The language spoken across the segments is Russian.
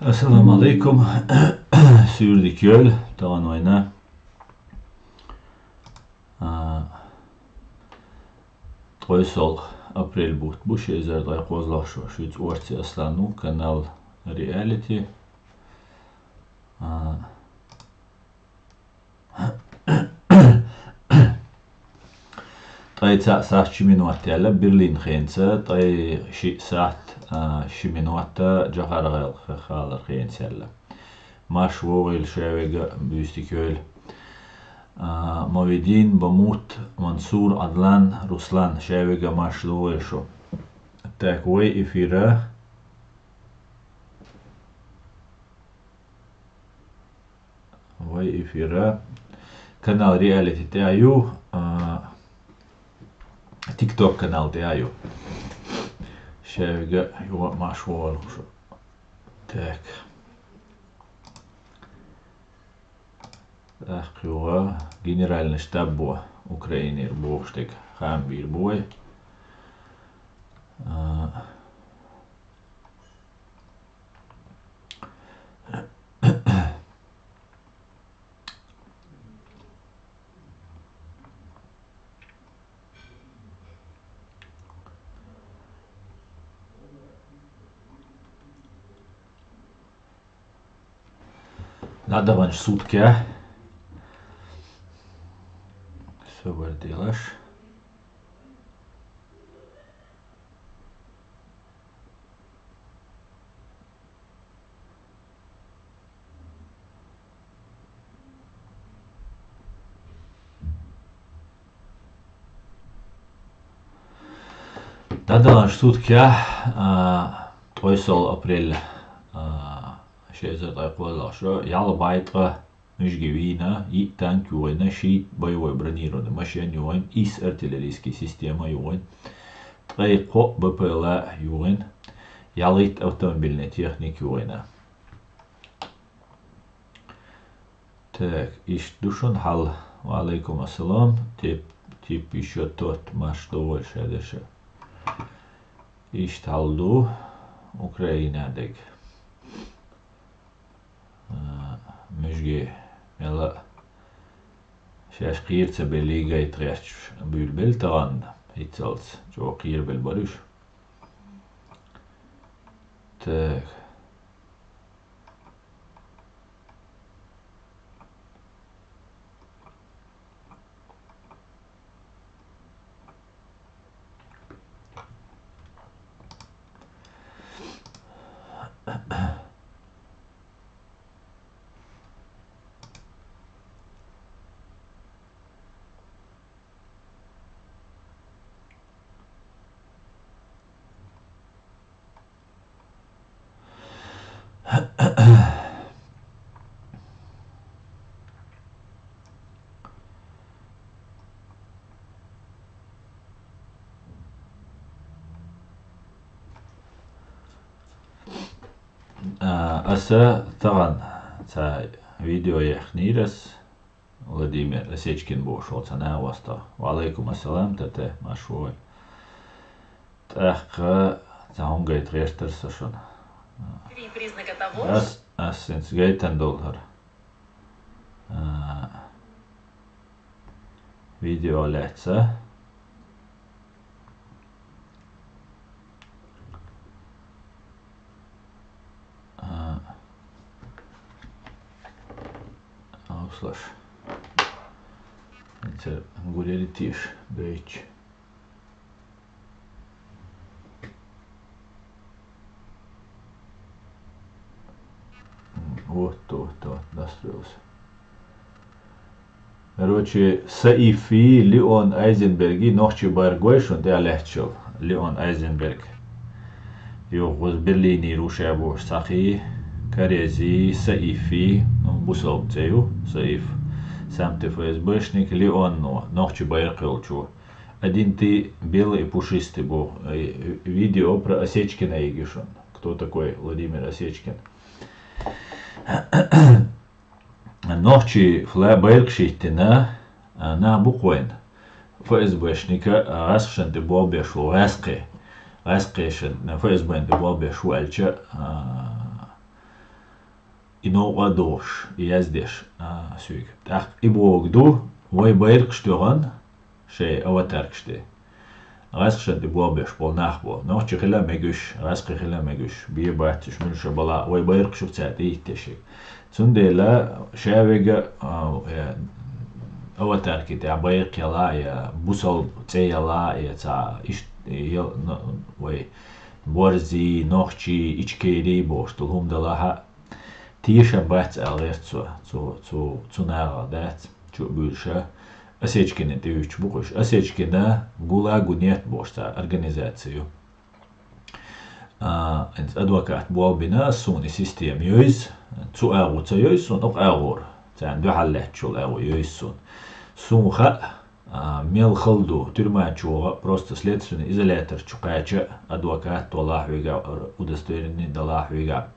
Assalamu alaikum. Sürdük yol. Tavan oyna. 3 апрель будет. Буше из этого козла шо. Шуц орти аслану. Канал Reality. طي ساعة شمينوات يلا برلين خينسة طي ساعة شمينوات جغار خالر خينس يلا ماش وغيل شاويق بيستيكول مويدين بموت منصور عدلان رسلان شاويق ماش لوغيل شو تاك وي إفيرا канал Reality تاعيو تيك توك канал تاعيو شاويق يو مشهور так يو генеральный штаб Украины богштик хамбир бой надо ванш сутки все делаешь надо ванш сутки 3 апреля شيء يقول شو يلا بايطة مش جوينا تانك يوين شيء بايوي برنيرو ماشين يوين إس ارتلريسكي سيستема يوين طريقة ببلا يوين ياليت автомобильный техник يوينا так إيش دوشون حل وعليكم السلام تيب еще тот маш довольше дальше إيش талду Украина дек مشجي يلا شاش قير تبلي جاي تريش بيلبل تغن هيتسالس جو قير بالبرش تاك أسا طبعا تا فيديو يخنيرس Владимир Осечкин بوشو تنا واسطة وعليكم السلام تتا مشوي تأخ تهم جيت ريشتر سشون أسنس جيتن دولار فيديو لاتسا أوصلش انت نقول لي بيتش вот настроился. Короче, Саифи, Леон Айзенберги, ночью Баргойш, он да легче, Леон Айзенберг. Его в Берлине рушая бош сахи, Карези, Саифи, ну бусол цею, Саиф, сам ты ФСБшник, Леон, но ночью Баргойчу. Один ты белый и пушистый был. Видео про Осечкина Егишон. Кто такой Владимир Осечкин? نوحشي فلا بيرقشيتنا نا بقوين فايز بوشنيكا غاسخشن دبوا بيشو غاسقيشن فايز بوين دبوا بيشو ألشا إنو غدوش يزدش سويك تاخ إبوغدو وي بيرقشتوغن شيء أو تركشتي غاسخشن دبوا بيش بول ناخبو نوحشي خلا ميجوش غاسقي خلا ميجوش بيباتش من شبلا وي بيرقشو تساتي تشيك تندلا شاويغا أول تركيت يا بيق يلا يا بوصل تي يلا يا تا إيش يل وي بورزي نوخشي إيشكيري بوشتلهم دلاها تيشا بات أغير تو نارا دات شو بولشا أسيجكنا تيوش بوش أسيجكنا غولا غنيت بوشتا أرغانيزاتيو انت أدوكات بوالبنا سوني سيستيم يوز تو أغو تا يوز سون أق أغور تان دو حلت شول أغو يوز سون سونخا ميل خلدو ترمانчуга просто следственный изолятор чукача адвокат толахвига удостоверение далахвига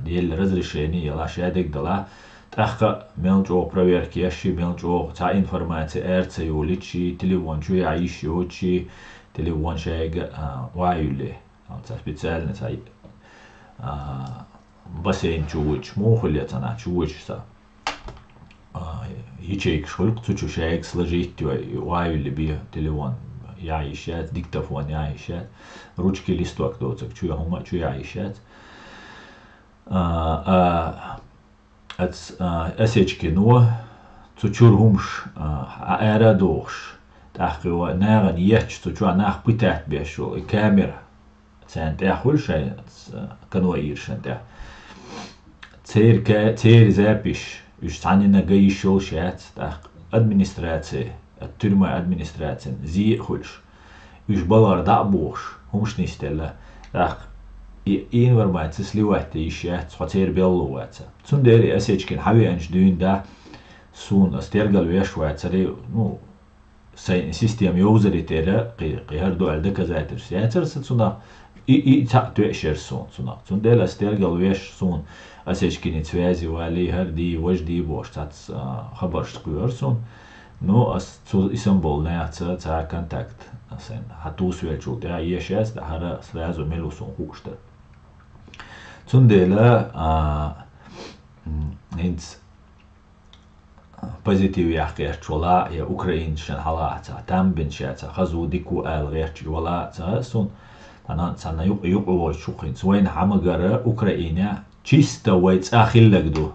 дел разрешение лашадек дала тахка мелчо проверки ящи мелчо та информация РЦ юличи телефон чу яиши очи телефон шайга ваюле та специально та бассейн чуч мохлета на чучса ячейк шхольк цучу шайк сложить ваюле би телефон яишат диктофон яишат ручки листок доцак чу яхума чу яишат أسيجكي نو تشورهمش أرادوش تحقيقا ناغن يحش تشوى ناغ بتاعت بيشو الكاميرا تسان تاخل شيء كانوا إيرشان تاع تير زابيش يش تعنينا جاي شو شات تاع أدمنستراتي الترمى أدمنستراتي زي خلش يش بلار دعبوش همش نيستلا تاع informatie sliwat ishat xotir belluwat tsunderi asechkin hawi anj düğünde sun astergal veşwatari nu say sistem yozeritere qihar dualda kazatir siyatir suna i ta tu'shir suna tsundel astergal veş sun asechkin связи вали hardi wajdi bosh tats khabar shtkuyar sun no as isambol naatsa ta kontakt sen hatus velchul da yeshas da hara srazu melusun hushta Tsundela needs позитив яхкеш вала я украиншен халаца там беншаца хазу дику алгерч вала цасон тана цана юк ой шухин свен хамагара Украина чисто вайцахиллагду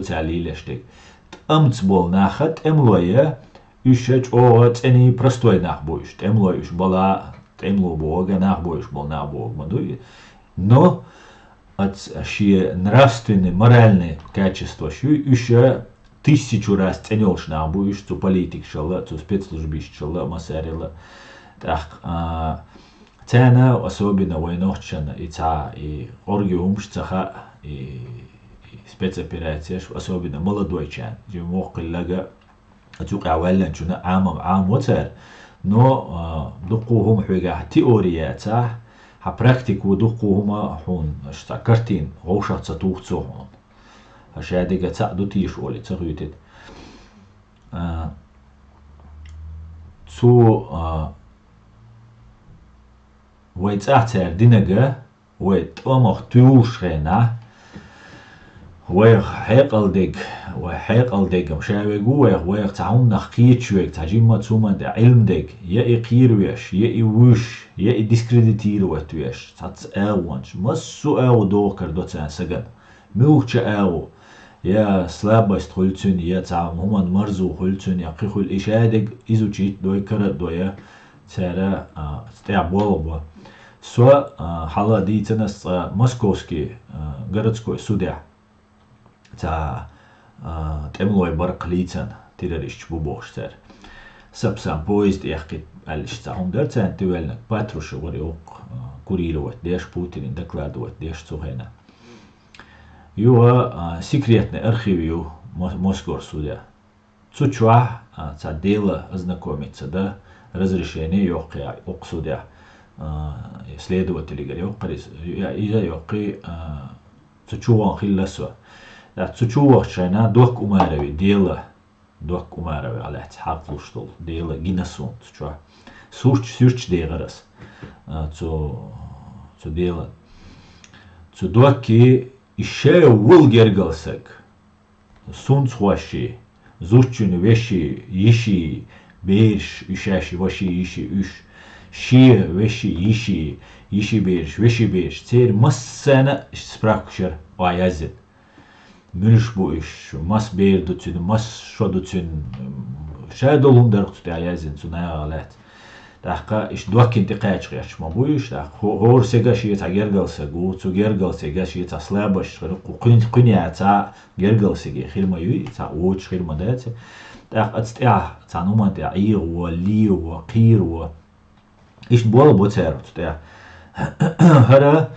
تعليلشتك امц бол нахат эмлоя ишеч о цени простой нахбоиш эмлоиш бала темло бога нахбоиш бол нахбог мадуи но от ши нравственные моральные качества ши еще 1000 раз ценёшь нахбоиш цу политик шала цу спецслужбиш шала масарила так цена особенно войнохчана и оргиумшцаха и спецоперация особенно молодой чан же мог лага اتوقع ولا شنو عام وتر نو دقوهم حاجه تيوريات ها براكتيك ودقوهم حون اشتا كارتين غوشا تسوق تسوون هشادقه تسعدو تيش ولي تغيتت تو ويت احتر دينغا ويت امخ توش غنا وحيقل ديك مشاوي ويق تعون نخيت شويك تاجيما تسوما دا علم ديك يا إقير ويش يا إوش يا إديسكريديتير ويش تاتس آوانش مسو آو دوكر دوتان سجن موخش آو يا سلاباست خلتون يا تعام همان مرزو خلتون يا قيخل إشادك إزو جيت دوي كرت دويا تارا ستيع بولبا سوا حالا دي تنس موسكوسكي городской судья تا تملوي برقليتن تيرش بوبوشتر سبسام بويزد يحكي الاشتاهم درتان تولنك باتروش وريوق كوريلو ديش بوتين دكلادو ديش تسوهنا يوا секретный архивию Москвы судья цучва та дело ознакомиться да разрешение ёқи оқ судья следователи говорят из-за ёқи цучуван хилласва Цучувахчайна док умарави дела док умарави алят хаклуштул дела гинасун цуча сюрч дегарас цу дела цу доки ише вулгергалсак сунцваши зурчун веши иши бейш ишаши ваши иши үш ши веши иши бейш веши бейш цер массана спракшер аязит Mürüş bu iş, mas beirducun, mas şoducun, şadolundarq tuta yazin suna alat. Daqqa iş duakinti qaçqaç ma bu iş daq hor sega şiyet gergalsa gu tu gergalsa gashi ta slabash quniata gergalsa ge khirma yu ta uch khirma dat daq atsta ta numan ta ir wa li wa qir wa iş bu boter tuta hara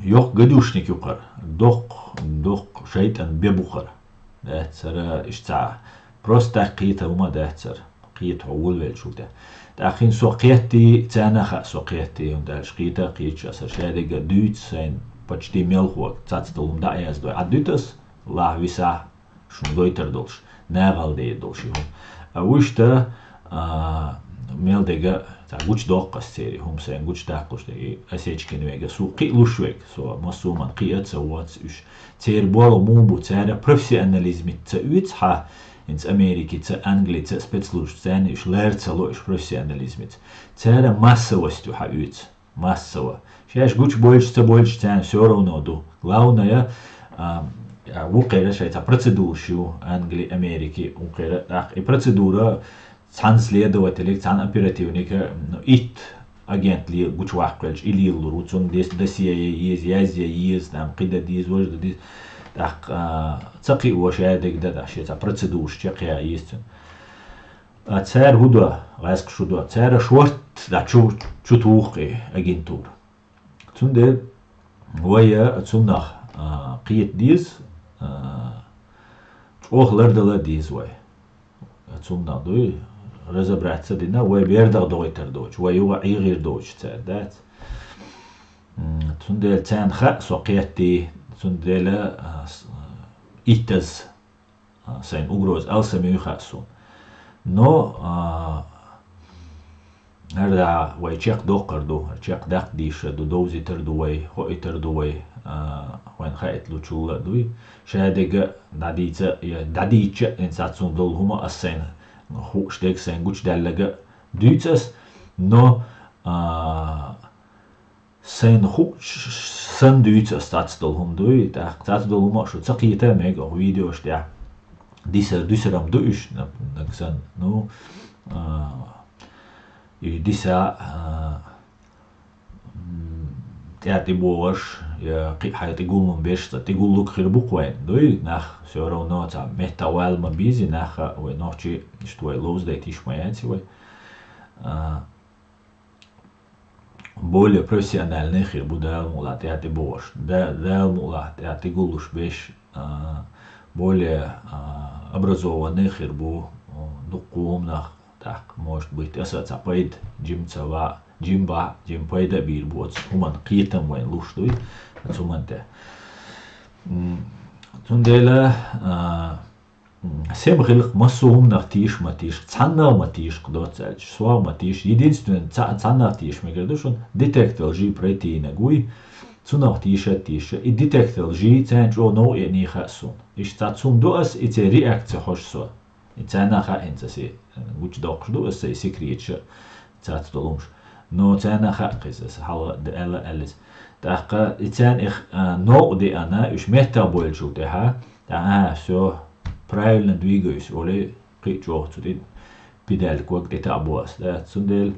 Yok gaduşnik yuqar. Doq şeytan bebuqar. Dahtsara ishta prosta qiyta uma dahtsar. Qiyt hawul vel shulta. Daxin soqiyati tanaha soqiyati undal qiyta qiyt asar shadiga duit sein почти melxo tsatstolum da ayaz do. Adutas la visa shundoiter dolsh. Nagal de dolsh. Awishta meldega guç doqqas seri hum sen guç taqluş de asechkin vega su qilushvek so masuman qiyat sawat üş ter bolo mubu ter professionalizmi tsa ütha ins Ameriki tsa Angli tsa spetslush sen üş lertsalo üş professionalizmi ter массовостью ha üt массово şeş guç больше sen всё равно ду главное вуqera şey ta процедуршу Angli Ameriki вуqera и процедура Цан следователь, цан оперативника, ит агентли гучвахквелч или луруцун досье есть, язя есть, там кида диз, вожда диз, так цаки уашадек да даши, ца процедур чекия есть. Цар худа, гаск шуда, цар шорт да чутухи агентур. Цунде вая цунах киет диз, охлардала диз вай. Цунна дуй разобраться дина вай бердах дойтер доч вай юга игир доч цадат цундел цан ха соқиятти цундела иттаз сайн угроз алсами хасун но арда вай чек доқарду чек дақ диша ду доузитер дуай хоитер дуай وين خايت لو تشولا دوي شاديغا داديچا انساتسون دول هما اسين خو شتيك سين گوچ دالغا دويتس نو سين خو سن دويتس ستاتس دول هم دوي تا ستاتس دول هما شو تقيتا ميغا فيديو شتيا ديسرام دوش نكسن نو ديسا تياتي بوش я حيتقولون بيش تقول لك خير بقوين دوي نخ سورو نوتا مهتوال ما بيزي نخ وي نوچي شتوي لوز داي تيش маянти وي более профессиональный хир будал мула тиати бош дал мула тиати гулуш беш более образованный хир бу дукумнах так может быть асацапайд джимцава джимпайда бир боц уман қийтам вайн луштуй цуманте тундела сем хилх масуум нахтиш матиш цанна матиш кдоцалч суа матиш единственный цанна тиш мегердушун детектор лжи пройти нагуй цунахтиша тиша и детектор лжи цанч о но и не хасун иш цацум дуас и те реакция хошсо и цана ха энцаси гуч докшду эсэ секретча цац долумш но цана ха қисас хала дела алис тахка ицан их но де она уж мета больше да все правильно двигаюсь оле қичо цудин педаль кок дета абуас да цундел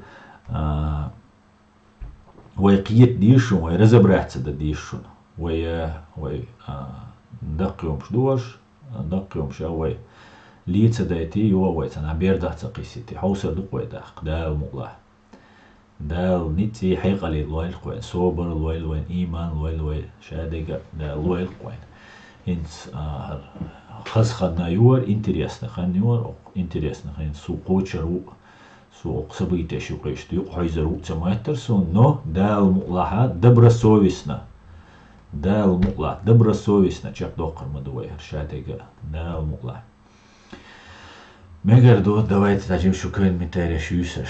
وي قيت ديشون وي разобраться да дишун وي دقيوم شدوش دقيوم شوي ليتsa دايتي يو وي تنا بيردات قيسيتي حوسه دقوي داق دال مقلا دال نيتي حيقلي لويل قوين صوبر لويل وين ايمان لويل شادقه دال لويل قوين انت خاص خدنا يور интересно خن يور интересно خن سو قوچرو суок события шукаешты, хайзер уцамайтер сун, но дал муклаха добросовестно. Дал мукла добросовестно, чак докар мадуай, шатега, дал мукла. Мегар до, давайте тажим шукаем митереш юсаш.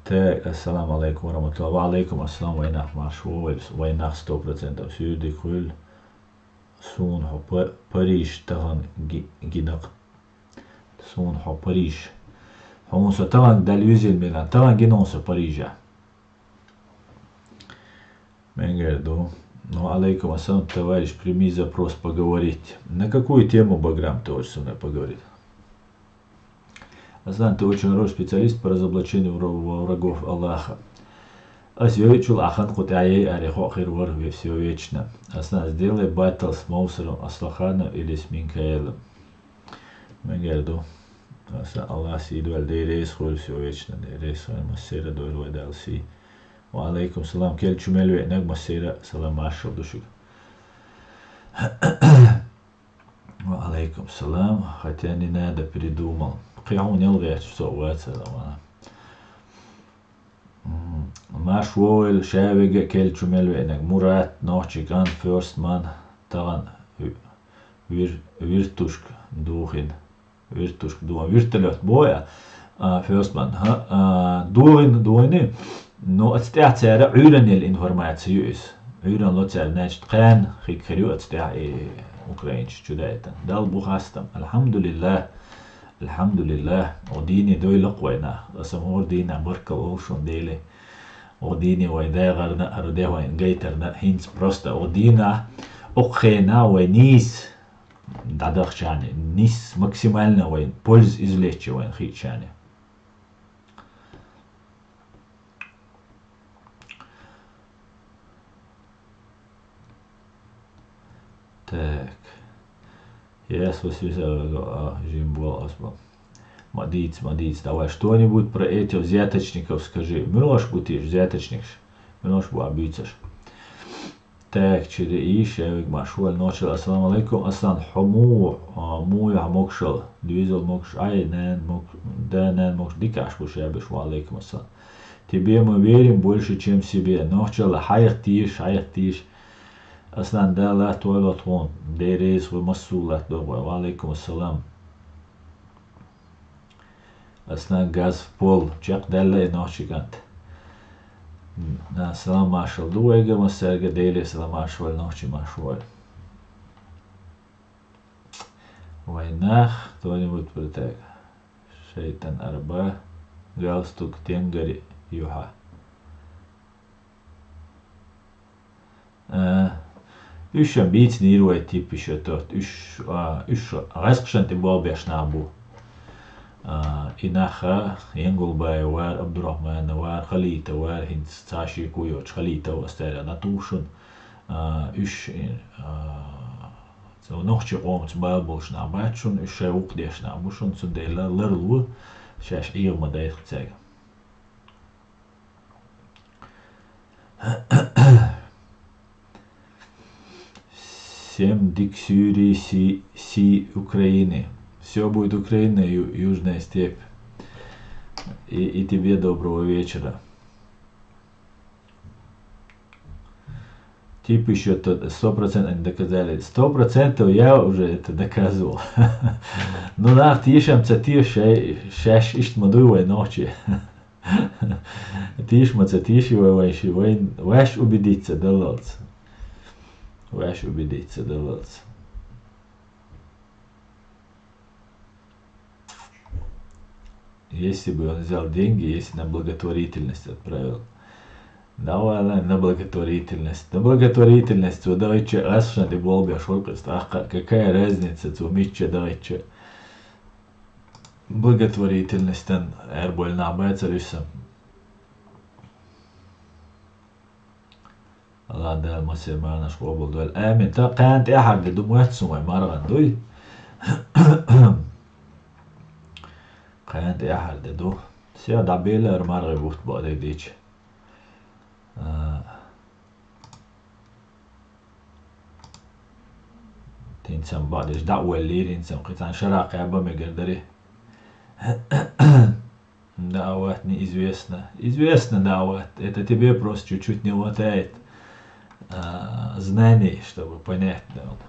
Так, ассаламу алейкум ва ва алейкум ассалам вайнах маршвойл, вайнах 100% сюди кул. Сун хо Париж таган гинак. Сун хо Париж. Хонсо таган далюзил меган, таган гинонсо Парижа. Мегерду. Ну, алейкум ассалам, товарищ, прими запрос поговорить. На какую тему Баграм ты хочешь со мной поговорить? Аслан, ты очень хороший специалист по разоблачению врагов Аллаха. Асьёвичул ахан кутаей арихо хирвар все вечно. Аслан, сделай баттл с Моусером Аслаханом или с Минкаэлом. Мегерду. Аслан, Аллах сиду аль дейрейс хуль все вечно. Дейрейс хуль массера дойрвай далси. Ва алейкум салам. Кель чумелю энег массера салам маршал душук. Ва алейкум салам. Хотя не надо, передумал. قيعون يلغي صوات سلامة ماشوول شاويجا كيل تشمل وإنك مرات نوحشي كان فيرست مان تغن ويرتوشك دوخين ويرتوشك دوخين ويرتلوت بويا فيرست مان دويني نو اتستيع تسارع عيران الانفورماتيوس عيران لو تسارع ناجد قان خيك خريو اتستيع اوكرينش جدايتا دال بوخاستم الحمد لله الحمد لله وديني دوي لقوينا اسمور دينا بركة وشون ديلي وديني ويداغرنا أرديه وين جيترنا هينس بروستا ودينا أخينا ونيس دادخ يعني نيس ماكسيمالنا وين بولز إزليتش وين خيت يعني так я свысвисал Жимбол Осбол. Мадиц, давай что-нибудь про этих взяточников скажи. Милош бутиш, взяточник. Милош буабицаш. Так, через Ишевик Машуаль ночил. Ассаламу алейкум. Аслан хому муя мокшал. Двизал мокш. Ай, нэн мокш. Дикаш бушебиш. Ва алейкум ассалам. Тебе мы верим больше, чем себе. Ночил. Хайх тиш. Аслан дала туалат вон. Дерез вы масулат. Ва алейкум ассалам. Аслан газ в пол. Чак дала и ночи гант. Салам машал дуэга масерга дели салам машваль ночи машваль. В войнах кто-нибудь притег. Шейтан арба. Галстук тенгари юха. Üç ambit nirvay tip işe tört. Üç rasqşan tibal beşnabu. إناخا ينقل باي وار عبد الرحمن وار خليته وار هند تاشي كويوش خليته واستالا ناتوشن إش سو نوخشي قومت بالبولش نعباتشن إش شاوق ديش نعبوشن سنديلا لرلو شاش إيغ مدايت خساق Всем диксюри си Украины. Все будет Украина, Южная степь. И тебе доброго вечера. Тип еще 100% не доказали. 100% я уже это доказывал. Ну нах тишам цатир шаш ишт мадуевой ночи. Тишма цатишивай вайши ваш убедиться далалц. Ваш убедиться далалц. Если бы он взял деньги, если на благотворительность отправил. Давай на благотворительность. На благотворительность, давайте асшан и болбя шоркаст. Ах, какая разница, цумича давайте. Благотворительность, эрболь набается лишь. الله ده المسير معنا شقوبل دول آمين تا قانت أحد لدموات سمع مرغن دوي قانت أحد دو سيا دعبيلر مرغي بوفت بقى ديش إنسان بعدش دعوة الليل إنسان قطعا شراق عبا مقدري دعوات известно дعوات. Это тебе просто чуть-чуть не хватает знаний, чтобы понять. Да, вот.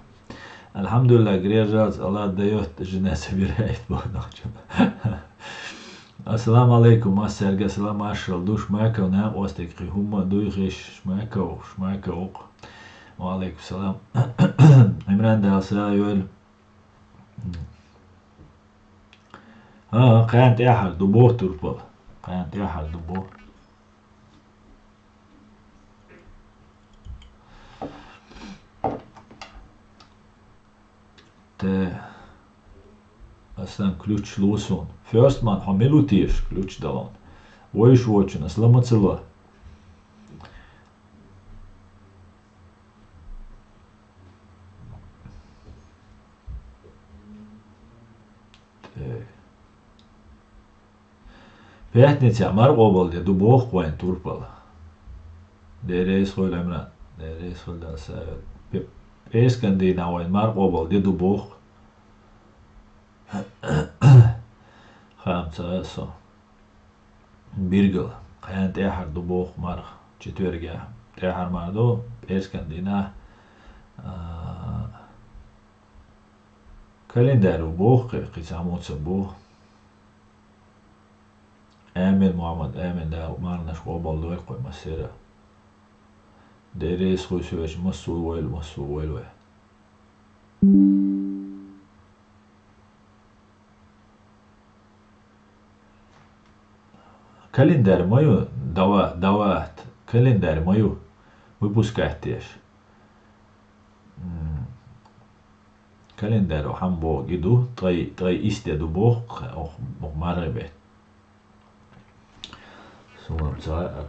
Альхамдулилля, грех жаловаться, Аллах дает, жена собирает, Бог научил. Ассаламу алейкум, массерга, ассаламу ашрал, душ мэкав, нам остик, хумма, дуйхиш, шмэкав. Wa alaikum salam. Imran da sayıyor. Kant yahar dubo turpal. Kant yahar dubo. Det aslan ключ лосон. First man har melodisk ключ dalan. Ой швочен, аслама цела. Пятница маргобал де дубох квайн турпал. Дерес хол Имран. Дерес хол да сайот. Песканди навайн маргобал де дубох. Хамца со. Биргал. Каян техар дубох марг. Четверга. Техар мардо. Песканди на. Календару бох. Кисамоца бох. Amen Muhammad, amen da marnash qobal doy qoy masira. Deres qoy süveç masul wel. Kalender mayu дават. Kalender mayu выпускать теш. Kalender hambo gidu трай истеду бог ох маребет. Sulam sa'a.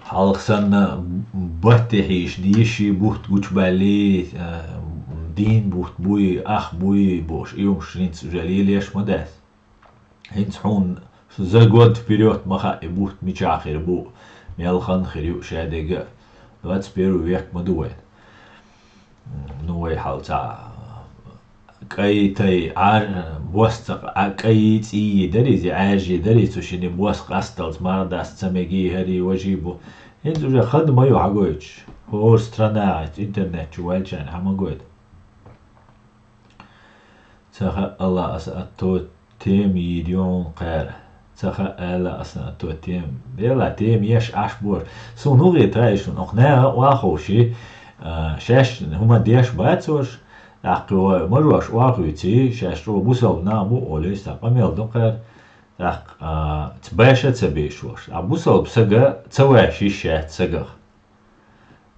Halksanna battehish dishi buht guchbali din buht bui ach bui бош иум шринц жалили еш мадас. Хинц хун за год вперед маха и бухт мичахир бу мелхан хирю шадега 21 век мадует. Ну и халца кайтай бостак кайц и даризи ажи дарицу шини боск асталс мардас цамеги хари вajибу инз уже خدمة يعقوش هو страна интернет чувальчан хамагойд цаха الله أسأتو تيم يديون قار цаха الله أسأتو تيم يلا تيم يش أشبور سونوغي تايشون أقناع واخوشي شاش هما ديش باتسوش أقوى مروش واقويتي شاش رو بوسل نامو أوليس تقاميل دقر تباشا تبيشوش أبوسل بسجا تسواشي شات سجا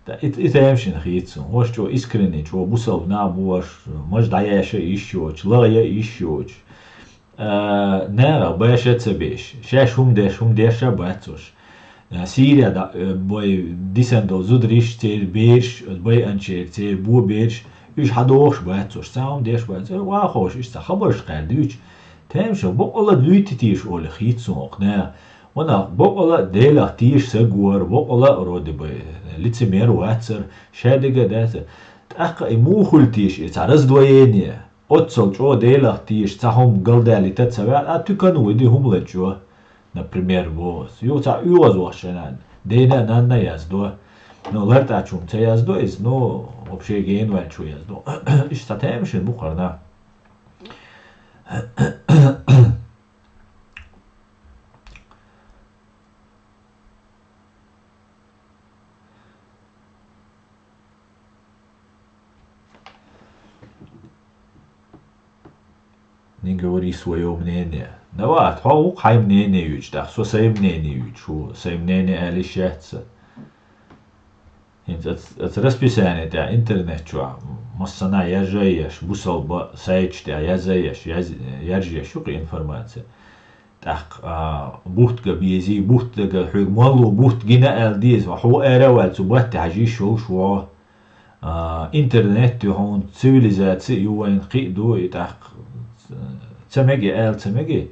إتامشين خيتسون وش جو إسكريني جو بوسل نامو وش مش دعياشا إيشوش لايا إيشوش نارا باشا تبيش شاش هم ديشا باتسوش Sīrijā boy disendo zudriš cer bērš, boy ančer cer bo bērš, üç hadoş bayatsoş, sağım deş bayatsoş, vahoş işte haboş qərdi üç. Təmşə bu ola lüyti tiş ol xitsun oqna. Ona bu ola dela tiş sagor, bu ola rodi boy лицемер ватсер, шәдеге дәсе. Тәққа имухул tiş, царыз двоение. Отсол чо дела tiş, цахом галдали тәцәвә, тükanu idi humla чо. Например, вот. Юца юзошенан. Дейна нанна яздо. Но лерта чум це яздо из, но вообще генвал чу яздо. Ишта темшин бухарна. Не говори свое мнение. Давай, хау хай мнение юч, да, со сей мнение юч, сей мнение али шәтсе. Это расписание да интернет чуа, массана яжаеш, бусал ба сайч да яжаеш, шуки информация. Так, бухтга биези, бухтга хуг малу бухт гина алдиз, ваху эравал цубат тажи шо. Интернет هون цивилизация ювайн قيدو يتاق تمجي تمجي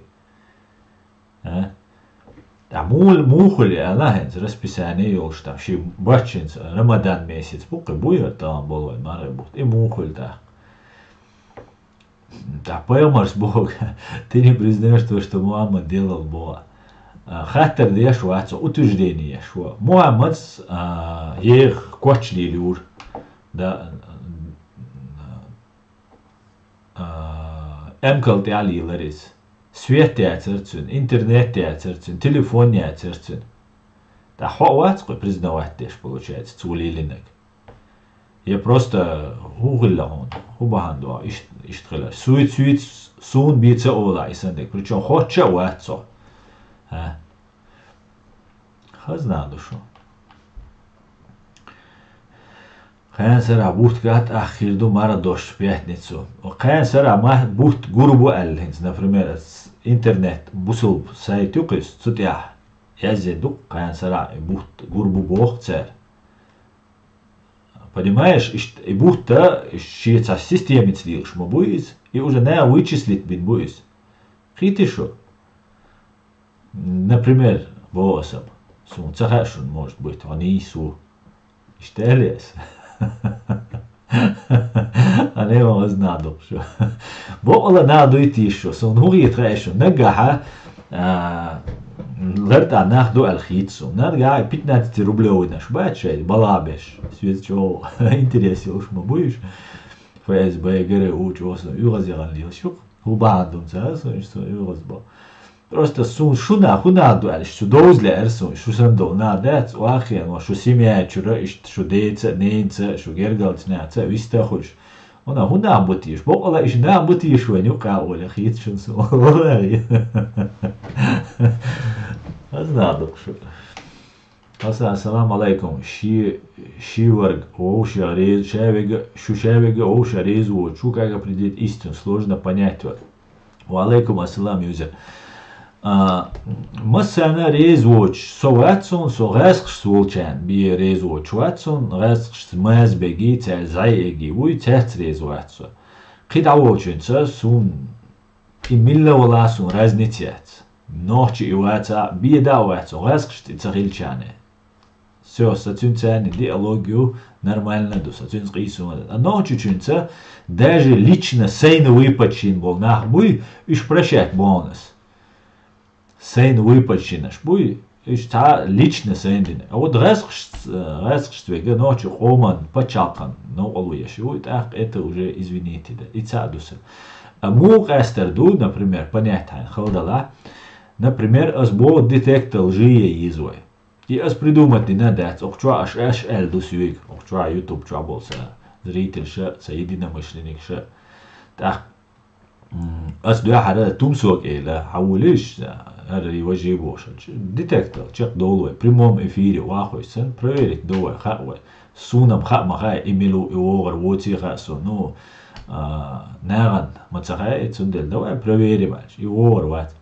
Да мухли алахенс расписание ёлш там ши бачинс Рамадан месяц пука буя там болой маре бут и мухль да. Да поймешь Бог, ты не признаешь то, что Мухаммад делал Бога. Хаттер деш вацо утверждение шо. Мухаммад ех кочли люр да эмкал те али ларис. Свет театрцун, интернет театрцун, телефон театрцун. Да хватко признавать деш получается цулилинек. Я просто гуглил хубаханду иштрела. Суит сун бица ола исандек. Причем хоча ватцо. Хазна душу. Каян сара бухт гат ахирду мара дош в пятницу. Каян сара ма бухт гурбу аллинс, например, интернет бусул сайтюкис цутя. Я зеду каян сара бухт гурбу бог цер. Понимаешь, и будто щица системе цлишь мобуис, и уже не вычислить бин буис. Хитишо. Например, боссом. Сун цахашун может быть, они су. Иштелес. А не вам знаю, что. Бо надо идти что. Сун хуги трэшу. Нагаха. Лерта нахду алхитсу. Надо 15 рублей наш бачай, балабеш. Свет чего интересе уж мы будешь. ФСБ гэрэ учился. Югазиран лилшук. Хубандум царасу, что югазбо. Просто сун шуна хунаду аль что доузля эрсун что сандо надец уахиан ва что семья чура что деца нейца что гергалц наца виста хуш. Она хуна бутиш. Бо иш на бутиш веню каоля хит шунсу. Знаю, что. Ассаламу алейкум. Шиварг, оушарез, шавега, шушавега, оушарез, вот как определить истину, сложно понять. Ва алейкум ассалам юзер. Масана рез воч, соватсон, со рэскш сволчан, би рез воч ватсон, рэскш мэз беги, цэ зайеги, уй цэц рез ватсон. Кида вочинца сун и милла вала сун разницец. Ночи и ваца, биеда ваца, рэскш ти цахилчане. Все, сатюнцане диалогию нормально до сатюнц рису. А ночи чунца даже лично сейн выпачин был нахбуй, иш прощать бонус. Сейн выпачинаш буй, иш та лично сейндин. А вот рэскш твега ночи хоман пачалкан, но олуеши, вот это уже извините, да, и цадуса. А мук эстерду, например, понять халдала, например, азбо детектор лжи изой. И аз придумать не надо, охчва аш элдусвик, охчва YouTube troubles, зритель ша, единомышленник ша. Так, аз дуя хара тумсок эла, хавулиш, هذا يوجه بوش ديتكتور تشيك دولوي прямом эфире вахойсен проверить довой хавой сунам хамахай имелу иогар воти хасо ну наган мацахай цундел давай проверим иогар ват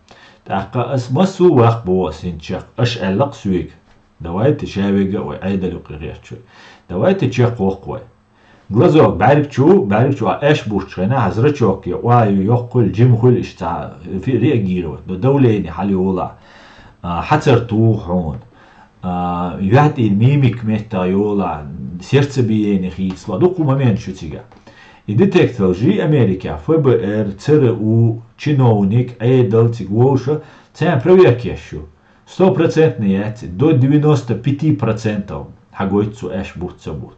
така ас масу вах босин чек аш элак суик давайте шавига ой айдалу qiriyachу давайте чек қоқой глазок барибчу аш бушчена хазрачок واي يقول جيم خلش تاع في رياجيرو دولين حليولا حتر توحون يهدي الميميك متا يولا сердцебиение хитсла доку момент шутига и детектор жи Америка ФБР ЦРУ чиновник эдалтик воша цен проверки еще 100% яйца до 95% хагойцу аш бухца бут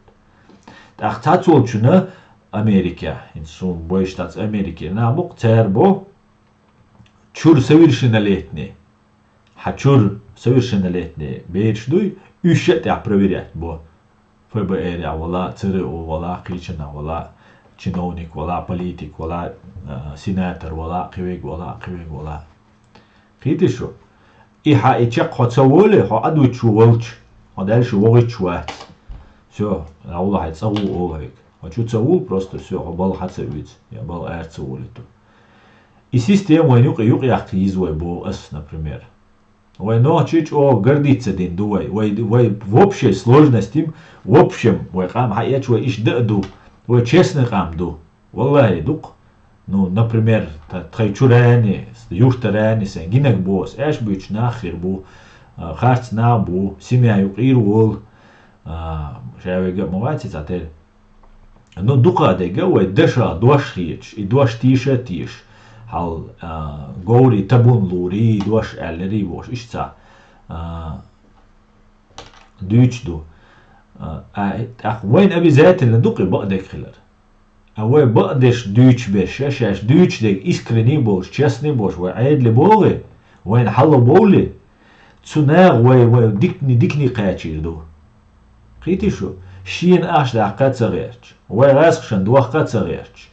Ахтацолчуна Америка, инсун бой штат Америки, на бок цербо чур совершеннолетний, хачур совершеннолетний, бейчдуй, ущет я проверять бо ФБР, вала ЦРУ, вала кричина, вала чиновник, вала политик, вала сенатор, вала кивек, вала. Хитишо. И ха и чек хоцаволе, ха адучу волч, а дальше волч ват. Все, Аллах это уловик. Хочу цаул просто все, бал хацавиц, я бал эрцаулиту. И система юк яхтизвой был ас, например. Ой, но чуть гордиться дин дуай, ой в общей сложности, в общем, ой хам хаять ой иш даду, ой честно хам ду, валлахи дук. Ну, например, тхайчурани, юштарани, сенгинак бос, эш бич нахир бу. خارج نابو سمع يقيرول شاوي مواتي تعتل نو دقة دقة ودشا دوش خيش دوش تيشة تيش هال غوري تبون لوري دوش ألري بوش إيش تا دوش دو وين أبي ذات اللي دقي بقدك خلر أوي بقدش دوش بشاش دوش دق إسكرني بوش تشسني بوش وعيد لبوغي وين حلو بولي تسناغ وي ديكني قاتشير دو قيتي شو شين اش دقات صغيرش وي غاسخشن دوخات صغيرش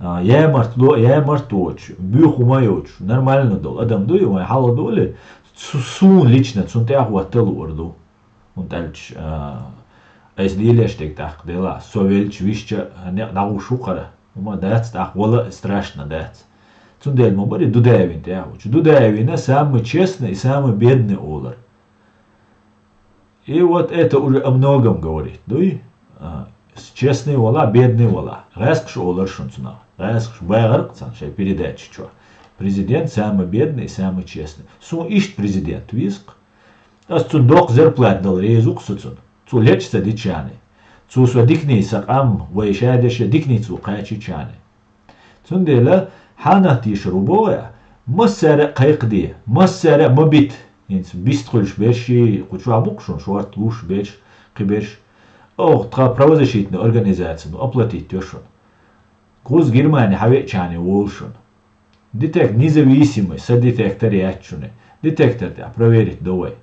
يا مرتلو يا مرتوش بيخو مايوش نورمально дол адам дуй وي حلو دولي سون лично سون تاخ واتل وردو ونتالش ايس ديليشتك تاخ دела совельч вишча нагушу кара ума дат тах вола страшно дат Цундель мобари Дудаевин тяхуч. Дудаевина самый честный и самый бедный олар. И вот это уже о многом говорит. Дуй, честный ола, бедный ола. Рэскш олар шунцуна. Рэскш байгар цаншай передачи чё. Президент самый бедный и самый честный. Сун ищет президент виск. Ас цундок зарплат дал резук суцун. Цу лечится дичаны. Цу свадикни сакам вайшадеше дикни цу качи чаны. Цунделя حانا تيشربوها مسارة قيقدية مسارة مبيت ينس بيستخلش بيشي قوشو عبوكشون شوارت لوش بيش قبيش او تقا правозащитная организация оплатить тёшон куз Германия хаве чане волшон детект независимый со детекториатчуне детектор проверить давай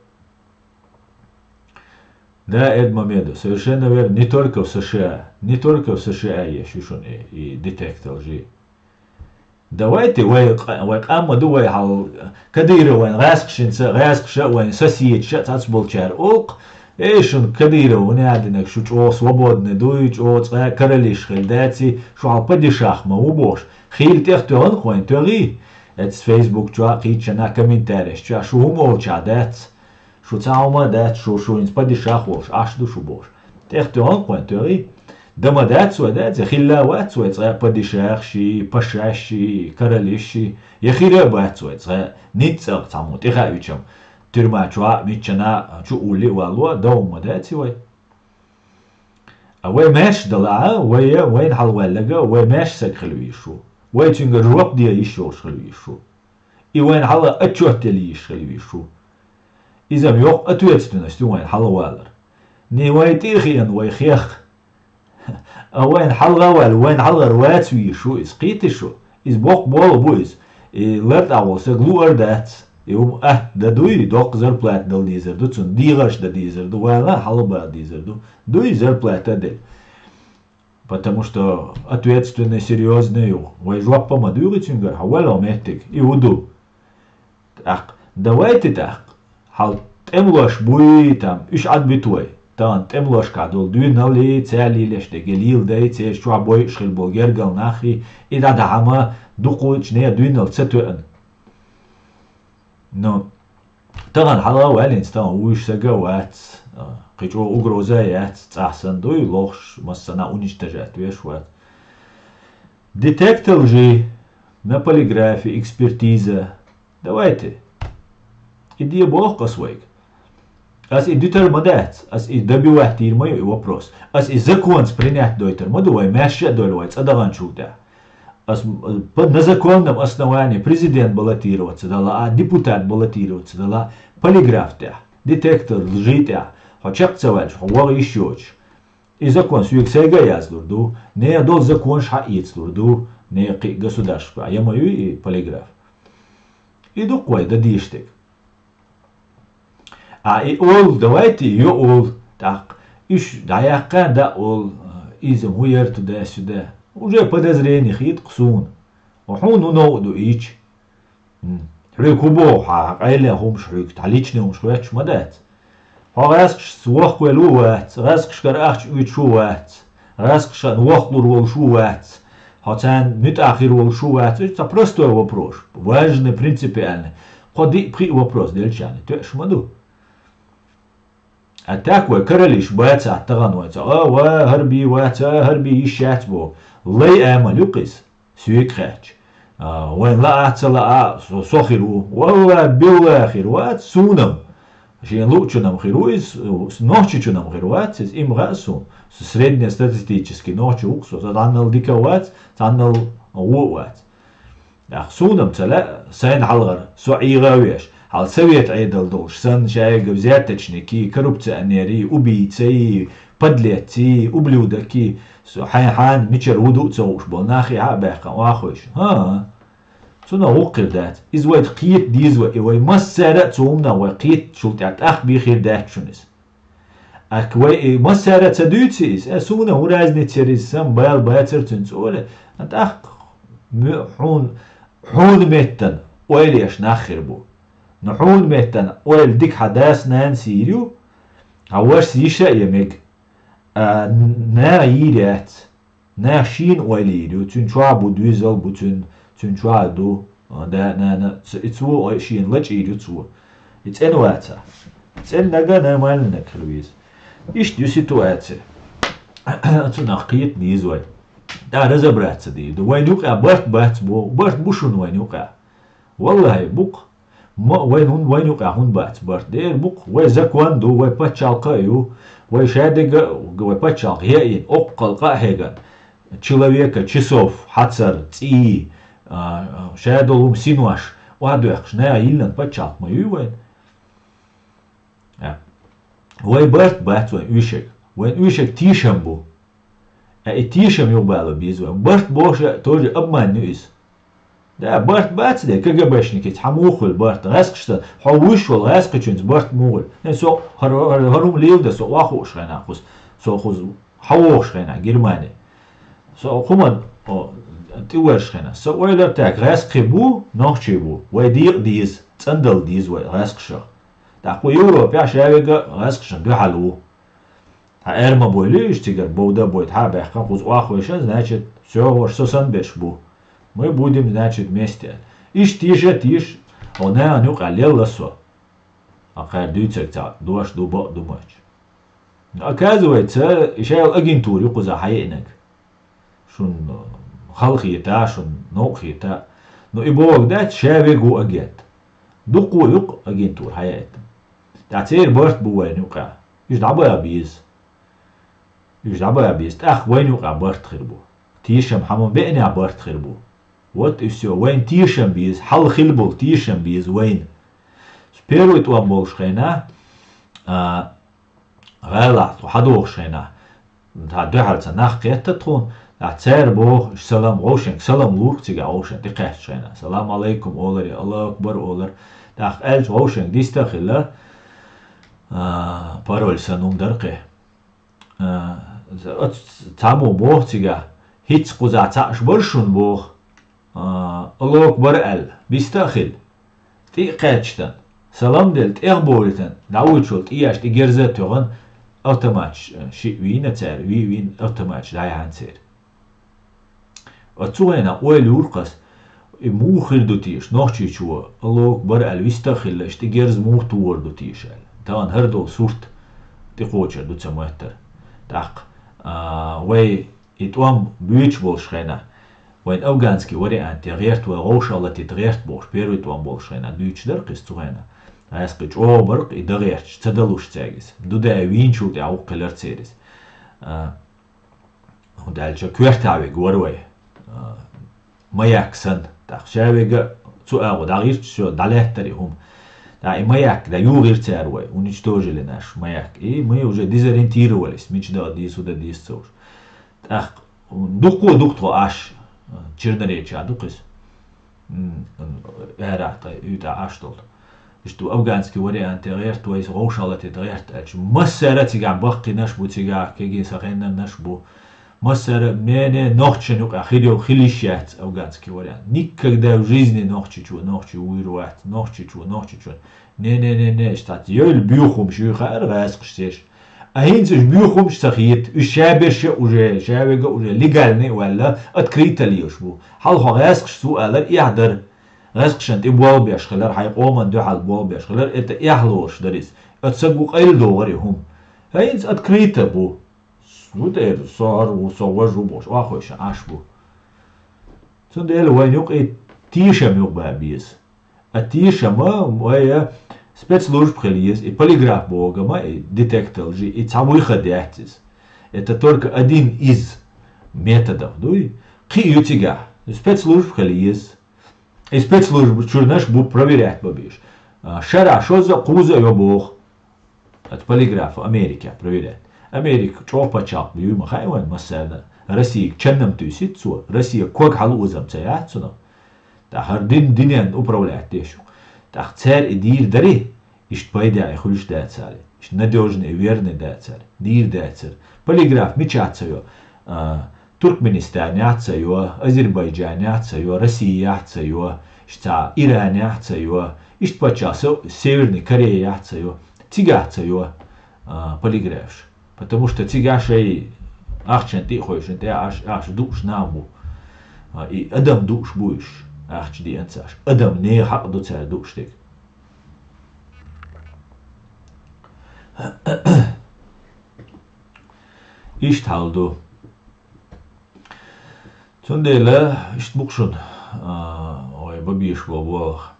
да Эдмомеду совершенно верно не только в США есть шушон и детектор лжи давайте وي قام دوي حال كدير وين غاسقش وين سوسيتش تاسبولчар олк эшн كدير ونادنك شو свободный дуй чо каралиш хилдати шо падишах ма убош хил техтон خوين توري اتس فيسبوك чо قيچنا комментариш чо шо умолча дат шо цаума дат шо инс падишах вош аш душу бош техтон خوين توري دما دات سودات خلا وات سويت بديشاخ شي باشاشي كاراليشي يخير بات سويت نيتسق تاموت يخاويچم ترما چوا ميچنا چو اولي والو دوما دات وي اوي ماش دلا وين حال ولغا وي ماش سكخلويشو وي تشنغ روب دي يشوش خلويشو اي وين حال اتشوتلي يشخلويشو اذا يوق اتويتستنستو وين حال والر ني وي تيخين وي خيخ وين حلقة وين حلقة روات ويشو إز قيتشو إز بوق بول بويز لرد أول سجلو أردات يوم ده دوي دوق زر بلات دل ديزر دو تون ديغرش ده ديزر دو ولا حلقة ديزر دوي زر بلات دل потому что ответственный серьезный вой жопа мадури цюнгар хавала метик и уду так давайте так хал темлош буй там иш адбитуй تان تملاش كادول دوی نالی تعلی لشته گلیل دای تیش شو عبای شخل بولگر گل نخی ایدا دعما دو قوچ نه دوی نال ستو ان نو طبعا حالا والینس تان ویش سگوات قیچو اگروزایت تحسن دوی لخش مثلا اونیش تجات ویش وات детектор лжи на полиграфе экспертиза давайте иди бог косвейк As i dytar modat, as i добивать мой вопрос, as i закон принять дойтер модовой мяще долевать, адаvan чуда. As на законном основании президент баллотироваться дала, а депутат баллотироваться дала, полиграф-то, детектор лжи-то, хочет цевать, ховар еще. И закон сюксега яздурду, не дол закон шаиц дурду, не государство, а я мою и полиграф. И докой да диштек. и ол давайте ее ол так иш даяка да ол изм хуер туда сюда уже подозрение хит ксун وحون نودو ич рекубо حقيله هم شريك تعليچني هم شويتش مدات فغاسش سوخ ولوات غاسش كراخش ويتشوات غاسش نوخلور волшуات хотан متأخر волшуات это простой вопрос важный принципиальный ходи при вопрос дельчане то шмаду أتاكوا كرليش باتا اعتغن واتا هربي واتا هربي يشات بو لي آمل يقيس سويك خاتش وين لا أعتلا سوخرو والله بالآخر وات سونم Шин лучше хируис, ночью нам хируацис, им расу, среднестатистический ночью уксус, аннал диковац, аннал уwaц. سونم تلا سين حلغر سوعي غاويش حال سويت عيدل دولش سن شايق بزياتشني كي كربت أنيري وبيتي بدليتي وبلودكي سو حان ميشر ودو تسوش بولناخي عباقا واخوش ها سونا وقر دات إز ويد قيت ديزوة إيوي مسارة تومنا وقيت شلتعت أخ بيخير دات شونس أكوي مسارة تدوتيس سونا ورازني تيريز سم بايل باتر تنسولة أنت أخ حون ميتن ويليش ناخر بو نحون ميتن ويل ديك حداس نان سيريو عواش سيشا يميك نا يريات نا شين ويليريو تون شوا بو دويزل بو تون شوا دو دا نا اتسو شين لج يريو تسو اتسن واتا اتسن نغا نامال نكلويز ايش دو سيتواتي اتسو نقيت نيزوي دا رزا برات دي دو وين يوقع برت بوشون وين يوقع والله بوق ما وين يوقع هون برت دير بوق وي زكوان دو وي باتشالقايو وي شادق وي باتشالق هيين اوقل قاهيغان человека часов хацар ци шадолум синуаш وادوخش نا يلن باتشالق ما يوين وي برت وين ويشك تيشمبو اتيشم يوبالو بيزو برت بوشة توجي أبمان نويس دا برت باتس ده كجبشني كيت حموخل برت غاسقشتا حوش ولا غاسقشنز برت موغل سو هروم ليل ده سو واخوش غينا خوز سو خوز حوش غينا جرماني سو خمان تيورش غينا سو ويلر تاك غاسقي بو نوخشي بو ويديق ديز تندل ديز وي غاسقشا دا خو يوروب يا شاويغا غاسقشن دو حلو эрма бойлиш тигр боуда будет хабаха хуз уахвеша, значит, все, что сан беш бу. Мы будем, значит, вместе. Иш, она анюк алел ласо. А кардуйцек та, дуаш дуба думач. Оказывается, ишайл агентури куза хайнек. Шун халхита, шун нохита. Но и бог дать шавегу агент. Дуку юк агентур хайет. Тацер борт буай нюка. Иш дабая биз. يوجد عبايا بيست وين يوقع بارت خربو تيشم حمام بقني عبارت خربو وات اسيو وين تيشم بيز حل خلبو تيشم بيز وين سبيرو اتوان بولش خينا غالعت وحدوخ خينا تا دوحل تناخ قيتا تخون تسير بوخ سلام غوشن سلام لوك تيجا غوشن تقيت خينا سلام عليكم اولري الله اكبر اولر تاخ الج غوشن ديستخلا بارول سنوم درقه تامو بوخ تيجا هيتس قزع تعش برشون بوخ الله أكبر بيستاخل تيقاتشتن سلام دلت إغبورتن دعوت شولت إياش تيجرزت تغن أوتوماتش شي وين تسير وين أوتوماتش داي هانسير أتوهنا أول ورقص موخر دوتيش نوخشي شو الله أكبر بيستاخل لاش تيجرز موخ تور دوتيش تان هردو صورت تيقوتشر دوت سموتر تاق وي اتوام بيوتش بولشخينا وين اوغانسكي وري انتي غيرت وغوش الله تتغيرت بوش بيرو اتوام بولشخينا دويتش درقس توغينا اسقيش او برق ادغيرتش تدلوش تاغيس دودا وين شو تاع قلر تسيرس ودالجا كويرتاوي غوروي ما ياكسن تاق شاويغا سؤال داغيرت شو دالهتريهم да маяк да югир царвай уничтожили наш маяк и мы уже дезориентировались мечда дисуда дисцуш так дукту аш черноречия дукис эрата юта аштол что афганский вариант эрт то есть рошалат эрт ач масара тиган бахки наш бутига кеги сахена наш бу масара мене нохченук ахидо хилишят афганский вариант никогда в жизни нохчи уйруат нохчи не штат ёл бюхум шюхар расқштеш ахинцеш бюхум штахит ушабеш уже шавега уже легальный вала открыто лишь бу хал расқш суалар яхдер расқшант ибвал бешхлар хайқоман духал бал бешхлар это яхлош дарис отсагу қайлдоғарихум ахинц открыто бу вот это сар усоважу бош ахош ашбу сондел вайнук и тишам юк бабис а тишама моя спецслужб хелиез, и полиграф богама, и детектор лжи, и цамуиха диатис. Это только один из методов. Ки ютига. Спецслужб хелиез. И спецслужб чурнаш бу проверять бабиш. Шара, что за куза его бог? От полиграфа Америки проверять. Америка чопа чап, юма хайван масада. Россия ченнам тюсицу. Россия ког халузам цаяцуно. Так хардин динен управляет тешу. Так царь и дир дари. Ишт пайда и хулиш да царь. Ишт надежный и верный да царь. Дир да царь. Полиграф мечаться Туркменистане ацайо, Азербайджане ацайо, Россия ацайо, ишта Иране ацайо, ишт почаса Северной Корее ацайо, тига ацайо полиграфш. Потому что тигашей ахчен ты ходишь, ты аш душ наму. И адам душ будешь, ахч диенцаш. Адам не хак до царь душ тик. Ишт халду. Цундела ишт букшун. Ой, бабиш бабуах.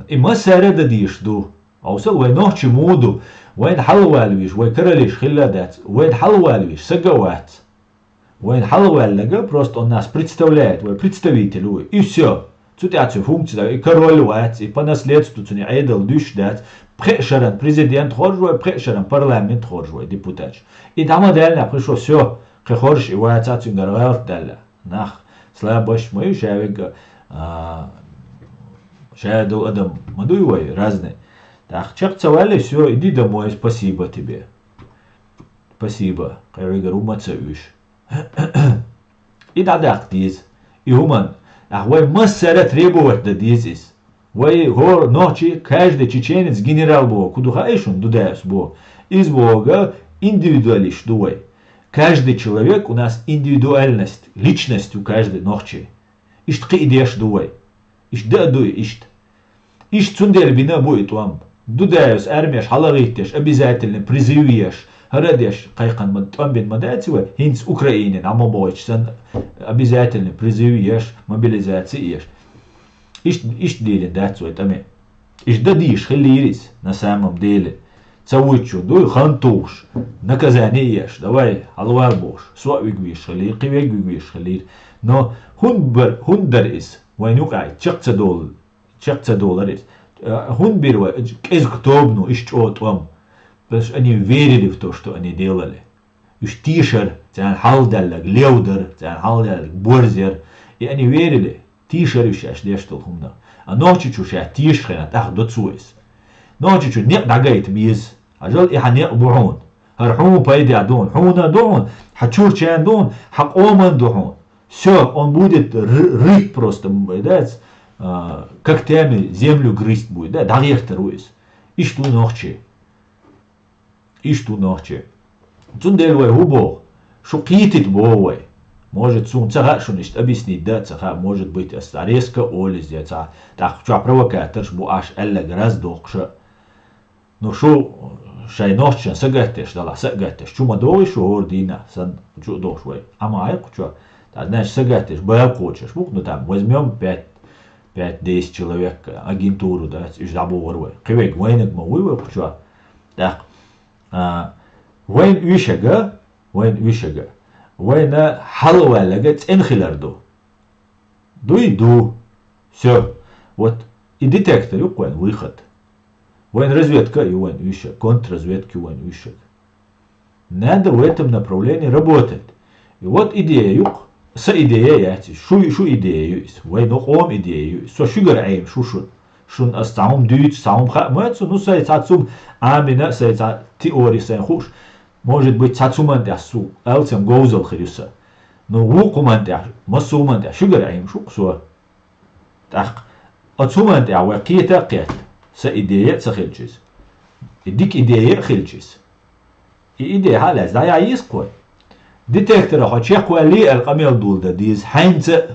И мы сарада дишду. Аусал вай ночи моду. Вайн халвалвиш, вай королиш хилладат. Вайн халвалвиш, сагават. Вайн халваллага просто он нас представляет, вай представитель, вай. И все. Ситуацию функцию, и король ват, и по наследству цуни айдал душ дат. Прешаран президент хоржвай, прешаран парламент хоржвай, депутат. И там отдельно пришло все. Хохорш и вай цацин гарвал далля. Нах, слабость мою шавик, шаядул адам мадуевой разные. Так, чакцавали, все, иди домой, спасибо тебе. Спасибо, кавигар умацавиш. И дадак диз, и уман, ах, вай массара требовать да дизис. Вай гор ночи, каждый чеченец генерал был, кудухаишун дудаяс был. Из Бога индивидуалист дуай. Каждый человек у нас индивидуальность, личность у каждой ночи. Ишт ки идешь дуай. Ишт да дуй, ишт. Ишт цундер бина будет вам. Дудаяс, армияш, халагиттеш, обязательно призывешь. Харадеш, кайхан мадтамбин мадатива, хинц Украинин, амобойчсан, обязательно призывешь, мобилизациешь. Ишт делен дацует ами. Ишт дадиш, хелирис, на самом деле. Цавучу, дуй хантуш, наказание ешь, давай, алвар бош, суавик виш халир, кивек виш халир. Но хундар из, вайнукай, чакца доллар из. Хунбирва, из ктобну, ишь от вам. Потому что они верили в то, что они делали. Ишь тишер, тян халдаллаг, леудер, тян халдаллаг, борзер. И они верили, тишер ишь аш дештал хумна. А ночью чуша тишхена, тах доцуис. نوجي شو نيق دعيت بيز أجل إيه نيق دعون هرحون بايدي عدون حونا دعون حتشور شان دون حق أومن دعون все он будет рыть просто да когтями землю грызть будет да дагехтер уис и что ночи цунделвай хубо шукитит бовай может сун цага что ничто объяснить да цага может быть резко олез яца так что провокатор бу аш эллег раздохша. Но шо шай ноччен сагаттеш дала сагаттеш чума дой шо ордина сан чу дошвай ама ай куча та знаешь сагаттеш бая хочешь ну там возьмем 5-10 человек агентуру да и жабу ворвай кивек войнак ма вывай куча так войн вишага война халвалага ценхиларду дуй все вот и детектор юквен выход. Войн разведка и войн вишек, контрразведки войн вишек. Надо в этом направлении работать. И вот идея юк, с идеей яти, шу идея юис, войн ом идея юис, со шугар аим шун астаум дюйт, саум хатмацу, ну сай цацум амина, сай ца теории сай хуш, может быть цацуман тясу, элцем гоузал хирюса, но вукуман тяш, масуман тяш, шугар аим шук суа. Так, отсуман тя, вакиета кет. С идея сахильчис. Идик идея хильчис. И идея халаз да я иской. Детектор хочех куали القميل دول ده ديز حينت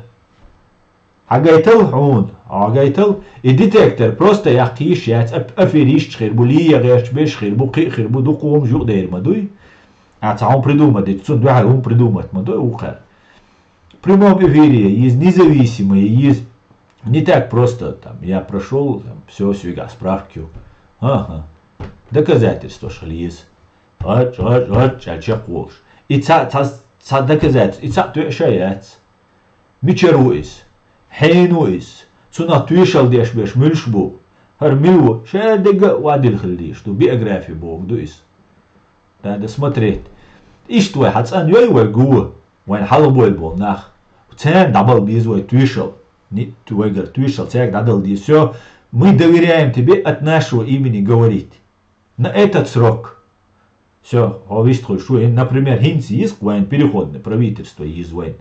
عجيتل حون عجيتل الديتكتور просто يقيش يات افيريش خير بوليه غيرش بيش خير بقي خير بدو قوم جو داير مدوي اتعون придумать цун два он придумать мадой ухар. Прямом эфире есть независимые есть. Не так просто, там, я прошел, там, все, сюда, справки, Ага. Доказательства шлиз. Чек волш. И ца доказательства. И ца туешаяц. Мичеруис. Хейнуис. Цуна туешал деш беш мюльшбу. Хармилу. Шедега вадил хлиш. Ту биографии бог дуис. Надо смотреть. Иш твой хацан йой гуа. Вайн халабой был нах. Цен дабл бизвой туешал. Не твойгар туешал. Цег дадал ди. Все. Мы доверяем тебе от нашего имени говорить. На этот срок. Все, например, Хинц есть войн, переходное правительство есть войн.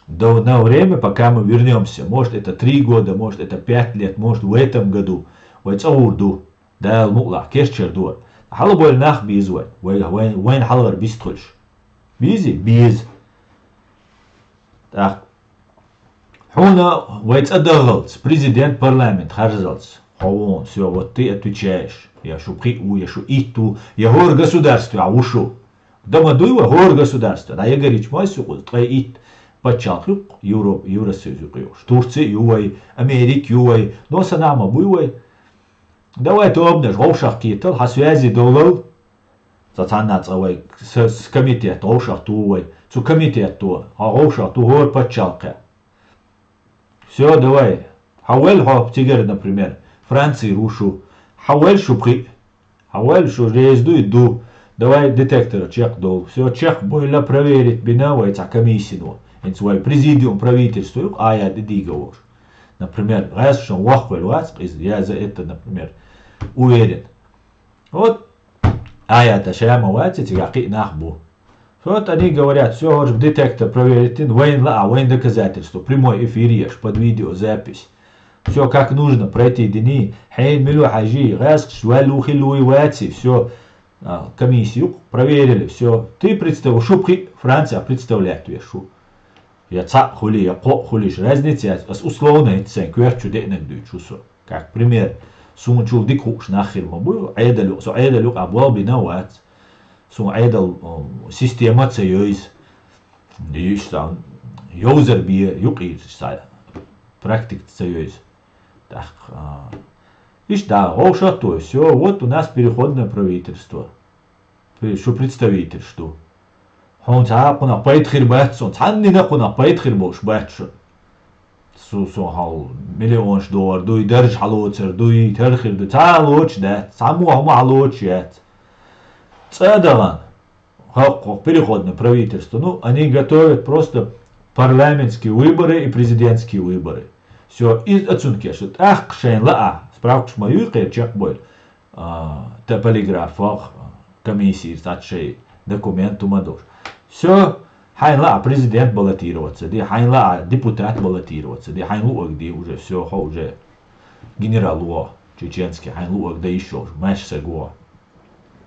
На время, пока мы вернемся. Может это 3 года, может это 5 лет, может в этом году. Вайцаурду, да, мукла, кешчердур. Халабой нах биз войн. Войн халар бистхольш. Бизи? Биз. Так. Хуна вайцадагался, президент парламент харзался. Ховон, все, вот ты отвечаешь. Я шупри у, я шу иту, я гор государства, а ушу. Дома дуева гор государства. Да я говорить, мой сукул, твой ит. Почалхюк, Европа, Евросоюз, Турция, Юай, Америка, Юай, но санама буйвай. Давай ты обнаж, ошах китал, ha связи долгал. Затаннац авай, с комитет, ошах туай, цу комитет ту, а ошах ту гор почалка. Все, давай. Хауэль хоп тигер, например, Франции рушу. Хауэль шупри. Хауэль шу резду и ду. Давай детектора чек дол. Все, чек бойла проверить бинавается комиссию. In свой президиум правительства, а я дидиговор. Например, раз что вахвель вас, я за это, например, уверен. Вот, а я-то шаяма вати, тигаки нахбу. Вот они говорят, все, в детектор проверить, воин доказательство, прямой эфир ешь, под видеозапись. Все как нужно, пройти дни, хейн милю хажи, раз, швалу хилу и вати, все, комиссию проверили, все. Ты представил, шубки, Франция представляет тебе шу. Я ца хули, я ко хулиш, разница, условно, это кверчу денег дучусо. Как пример, сумчул дикуш нахер мобу, айдалю, абуал бинават. Сум айдал система цеюис, дишсан, юзер бие, юки сай, практик цеюис. Так, ишь да, оша то, все, вот у нас переходное правительство, что представительство. Он цапуна поэтхир бэтсон, цаннина куна поэтхир бош бэтшо. Хал миллион $, дуй держ халоцер, дуй терхир, дуй цалоч да, саму халоч ят. Цадалан, переходное правительство, ну, они готовят просто парламентские выборы и президентские выборы. Все, и отсюда что ах, шейн ла, справку мою, чек боль, те полиграф, комиссии, статшей, документу мадош. Все, хайнла президент баллотироваться, ди хайнла депутат баллотироваться, ди хайнлуак, ди уже все, уже генерал чеченский, хайнлуак, да еще, мэш сегуа.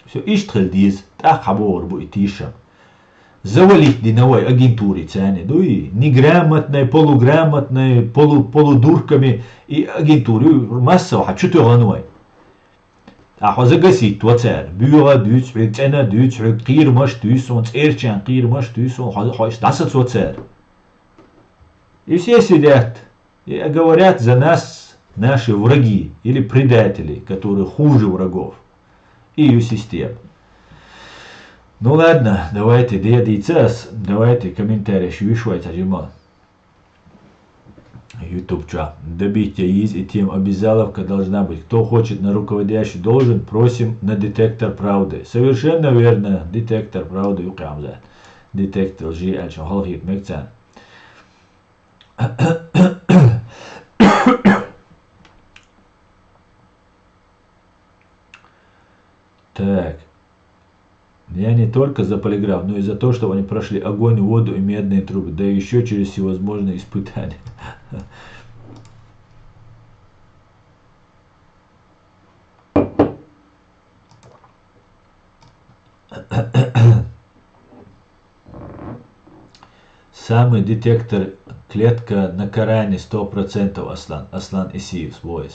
Все, иштрел диз, так хабор будет тишем. Завалить диновой агентуре цены, дуй, неграмотной, полуграмотной, полудурками и агентуру массово, а что-то ганой. А загасить то царь, бюро дюц, цена дюц, кир маш дюц, он церчан, кир маш дюц, он хочет, das то царь. И все сидят и говорят за нас наши враги или предатели, которые хуже врагов. И ее систему. Ну ладно, давайте, давайте комментарии швишвать, аджимал. YouTube чат. Добитие из и тем обязаловка должна быть. Кто хочет на руководящий должен, просим на детектор правды. Совершенно верно, детектор правды юкамзат. Детектор лжи, альчо халхит мекцан. Так. Я не только за полиграф, но и за то, чтобы они прошли огонь, воду и медные трубы, да еще через всевозможные испытания. Самый детектор клетка на Коране 100% Аслан Исиев свой.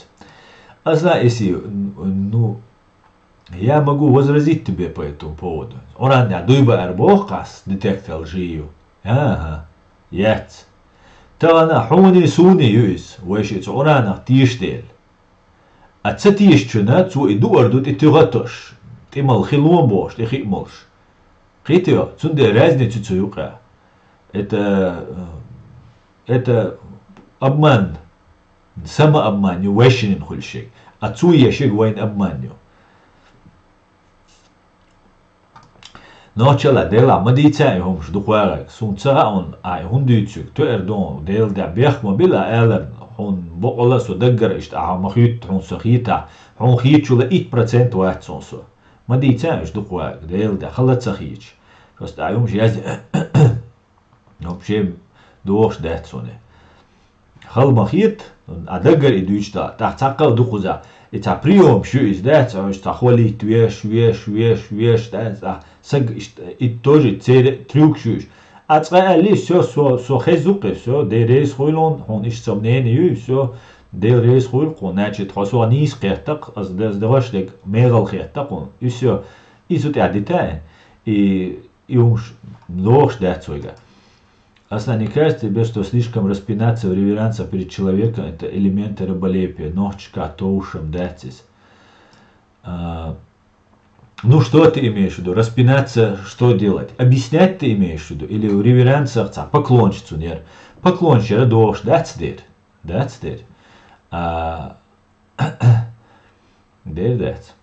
Аслан Исиев, ну, я могу возразить тебе по этому поводу. Оран я дуйба арбохас детектор лжию. Ага, яц. Талана хуни суни юис, вешит орана тиштел. Ацатиещуна цу иду ордут и тюгатош. Ты мал хилом бош, ты хик молш. Хитио, цунде разницу цуюка. Это обман. Самообман, вещинин хульщик. А цу ещик вайн обманю. Nochela dela madita e hom shduqwarak sun tsaga on ay hunduytsuk to erdon del da bech mobila eler hon boqola so daggar ist a makhit hon sakhita hon khitchula 1% waat sonso madita shduqwarak del da khalat sakhich just ayum jaz nobshem dosh dat sone khal makhit a daggar idujta ta taqal duquza It's a priom shu is that so ist kholi twish that sag it тоже трюк shu ацга али so khezuq so der reis khoilon hon ist zum nene yu so der reis khoil qonach troso nis qertaq as das dawash leg megal qertaq so isut adita и уж ложь да цойга. Аслан, не кажется тебе, что слишком распинаться в реверансе перед человеком — это элементы раболепия, ножчика, тоушем, датис. Ну, что ты имеешь в виду? Распинаться, что делать? Объяснять ты имеешь в виду? Или в реверансах, поклончицу, нет? Поклончика, дош, that's it. There, that's.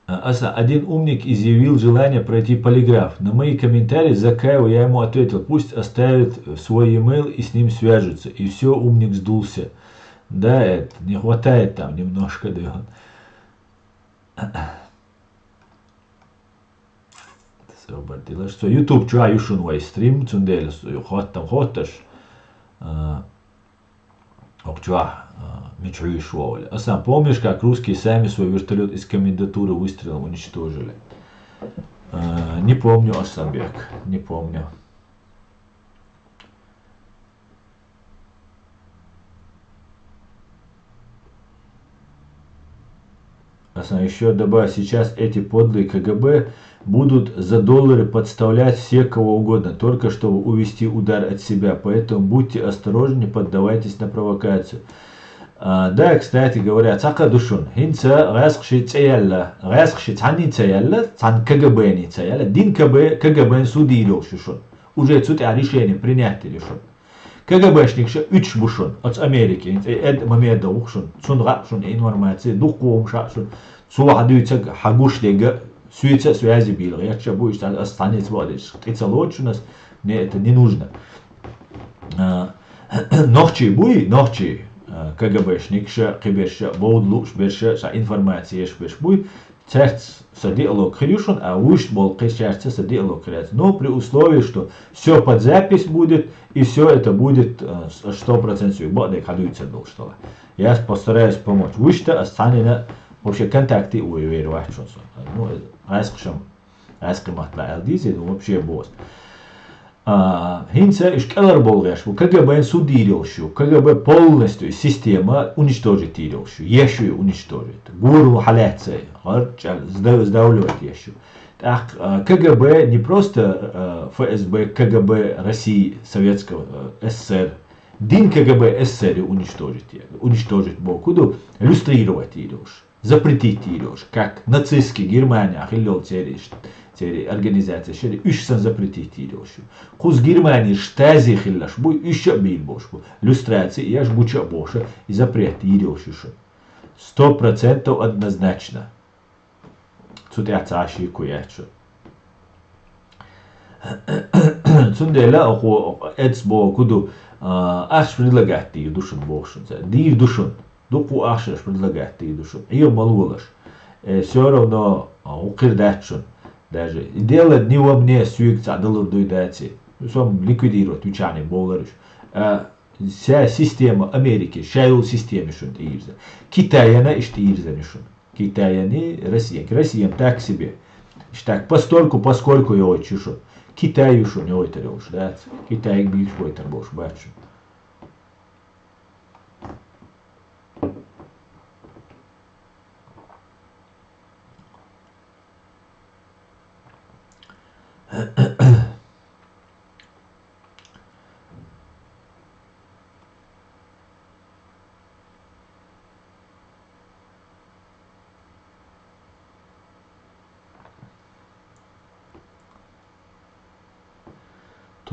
Один умник изъявил желание пройти полиграф. На мои комментарии Закаеву я ему ответил, пусть оставит свой e-mail и с ним свяжется. И все, умник сдулся. Да, это не хватает там немножко. Да. Что YouTube чуа юшун вай стрим цундел хоттам хотташ. Окчуа. А сам помнишь, как русские сами свой вертолет из комендатуры выстрелом уничтожили? Не помню, Асамбек, не помню. Асам еще добавь, сейчас эти подлые КГБ будут за доллары подставлять всех кого угодно, только чтобы увести удар от себя. Поэтому будьте осторожнее, поддавайтесь на провокацию. Да, кстати говоря, цака душун. Хинца расхши цеяла, расхши цани цеяла, цан КГБ не цеяла, дин КГБ судил шушун. Уже цут решение принятие решен. КГБшник ше 3 бушун от Америки. Эд момент ухшун. Цун рашун информации, духом шашун. Цуадуйца хагушлега суица связи бил. Я чабу что останется водишь. Это лучше нас не это не нужно. Ночи буй, ночи. КГБшник ше киберше боудлуш берше ша информация еш буй. Церц с диалог хрюшун, а уж бол кичерца с диалог хряц. Но при условии, что все под запись будет, и все это будет 100% боды ходуется дол что ли. Я постараюсь помочь. Уж-то останется вообще контакты у веровать что. Ну, раскрымат на ЛДЗ, вообще босс. Хинца ишкалар болгаш, КГБ судирилшу, КГБ полностью система уничтожит ирилшу, ешу уничтожит. Гуру халяцей, сдавливать ешу. Так, КГБ не просто ФСБ, КГБ России, Советского СССР. Дин КГБ СССР уничтожить Бокуду, иллюстрировать ирилшу, запретить ирилшу, как нацистский Германия, хиллел теришь. Организация şöyle 3 sene запретить идешь. Куз Германии штази хиллаш бу еще бил бош бу. Люстрация я ж буча боша и запрет идешь еще. 100% однозначно. Цудя цаши куячу. Цундела охо эцбо куду аш предлагать и душун бошун. Ди душун. Дуку аш предлагать и душун. Ее малулаш. Все равно укирдачун. Даже делать не во мне сюикца доллар дуйдати, сам ликвидировать ученые болларыш. Вся система Америки, шайл системе шунт ирза. Китаяна ишт ирза мишун. Китаяни Россия так себе. Так постольку, поскольку его чушун. Китай шун его это рёш, да. Китай бил шой там бош бачу.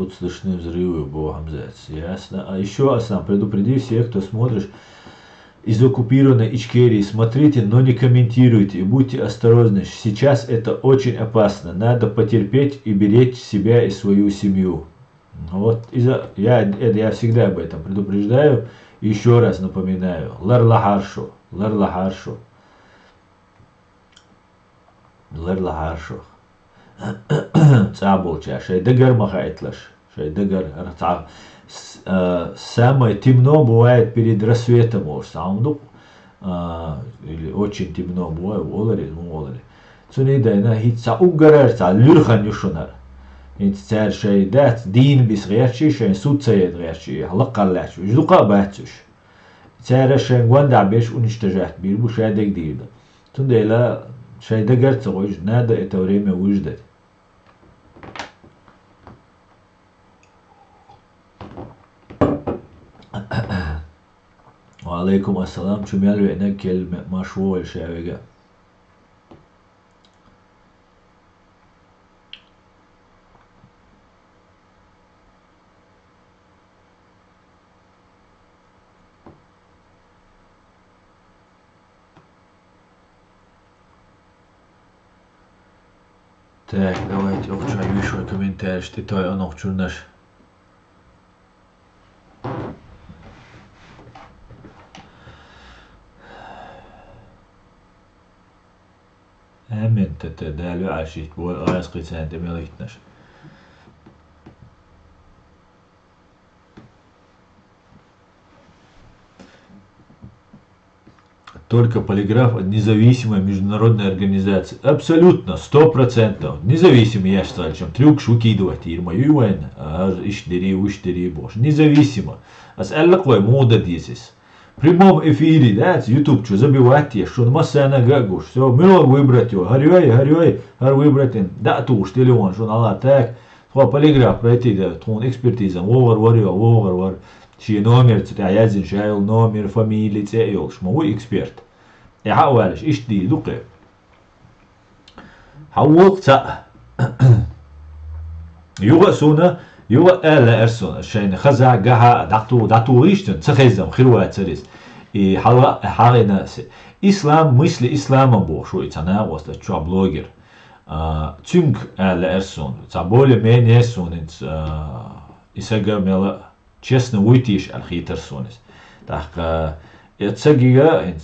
Тут слышны взрывы, богом зец. Ясно. А еще, Асан, предупреди всех, кто смотришь из оккупированной Ичкерии, смотрите, но не комментируйте и будьте осторожны. Сейчас это очень опасно. Надо потерпеть и беречь себя и свою семью. Вот я всегда об этом предупреждаю и еще раз напоминаю. Ларлахаршу, ларлахаршу, ларлахаршу. Цабулча, шейдагар махайтлаш, шейдагар. Самое темно бывает перед рассветом, или очень темно бывает, олари. Цунидайна хитса угарар, ца люрхан юшунар. Цар шейдат, дин бис герчи, шейн суцаед герчи, лакаллач, жука бацуш. Цара шейн гванда беш уничтожать, бирбу шейдак дирда. Цундайла шейдагар цогож, надо это время выждать. وعليكم السلام شو ميالو هناك كلمة مشروع الشاوية. Так, давайте обчаю еще комментарий, что это оно чурнаш. Hemen tedalü aşit bu ayas kıçan demeliknaş. Только полиграф независимая международная организация. Абсолютно, 100%. Независимый, я считаю, чем трюк шуки дуать. Ирмаю война, уштери бош. Независимо. Ас'алла кой мода дизис. В прямом эфире, да, YouTube, что забивать я, что масса гагуш, все, много выбрать его, горюй, выбрать, да, ту уж телефон, что надо так, то полиграф пройти, да, то экспертиза, вор, чьи номер, язин, шайл, номер, фамилия, цейл, шмовой эксперт. Я хавалиш, ишти, луке. Хавол, ца. Юга суна, يو ألا أرسون شين خزع جها دعتو ريشتن تخزم خيروات سريس и حالنا إسلام مثل إسلام بو شو إتنا وست شو بلوجر تونك ألا أرسون تابولي من يسون إنت إسقى ملا честно уйти архитектурсонис так ятсагига إنت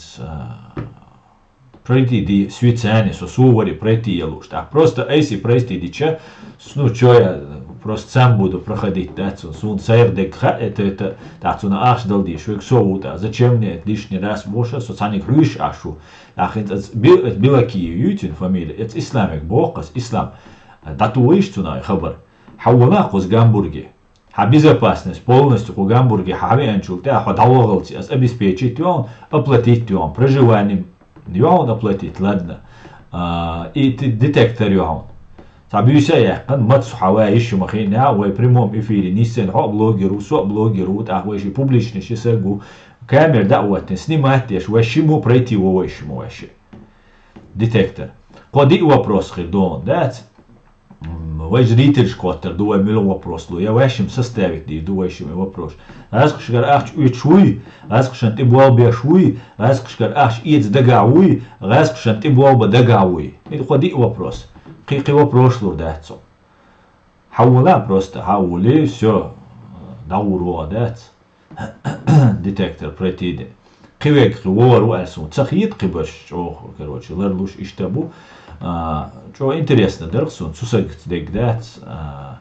пройти ди свицане со сувори пройти елуш так просто эйси пройти дича ну чё я просто сам буду проходить, да, сун сайрдек это так на аш дал ди швек соута зачем мне лишний раз больше социальный крыш ашу ах это белаки ютин фамилия это исламик бокас ислам датуиш цуна хабар хавана коз гамбурги безопасность полностью по гамбурге хави анчулте а давалгалти обеспечить он оплатить он проживание он оплатить ладно и детектор он Sabiysa yakın mat hawayish makhina ve primom efiri nissen ha blogeru so blogeru ta weshi publiczny się sergu kamer da'wat snimat yash weshi mu пройти weshi mu weshi детектор قدي вопрос хидон да вы зритель шкотер дуа мило вопрос я вашим составить ди дуашим вопрос аскшгар ахч учуй аскшан ты буал бешуй аскшгар ахч иц дагауй аскшан ты буал ба дагауй это قدي вопрос قيقي прошлого дать. Хаула просто хаули все дауру дать. Детектор пройти. Кивек вору асун. Цахит кибаш чох, короче, лерлуш иштабу. Что интересно, дерсун, сусак дег дать. А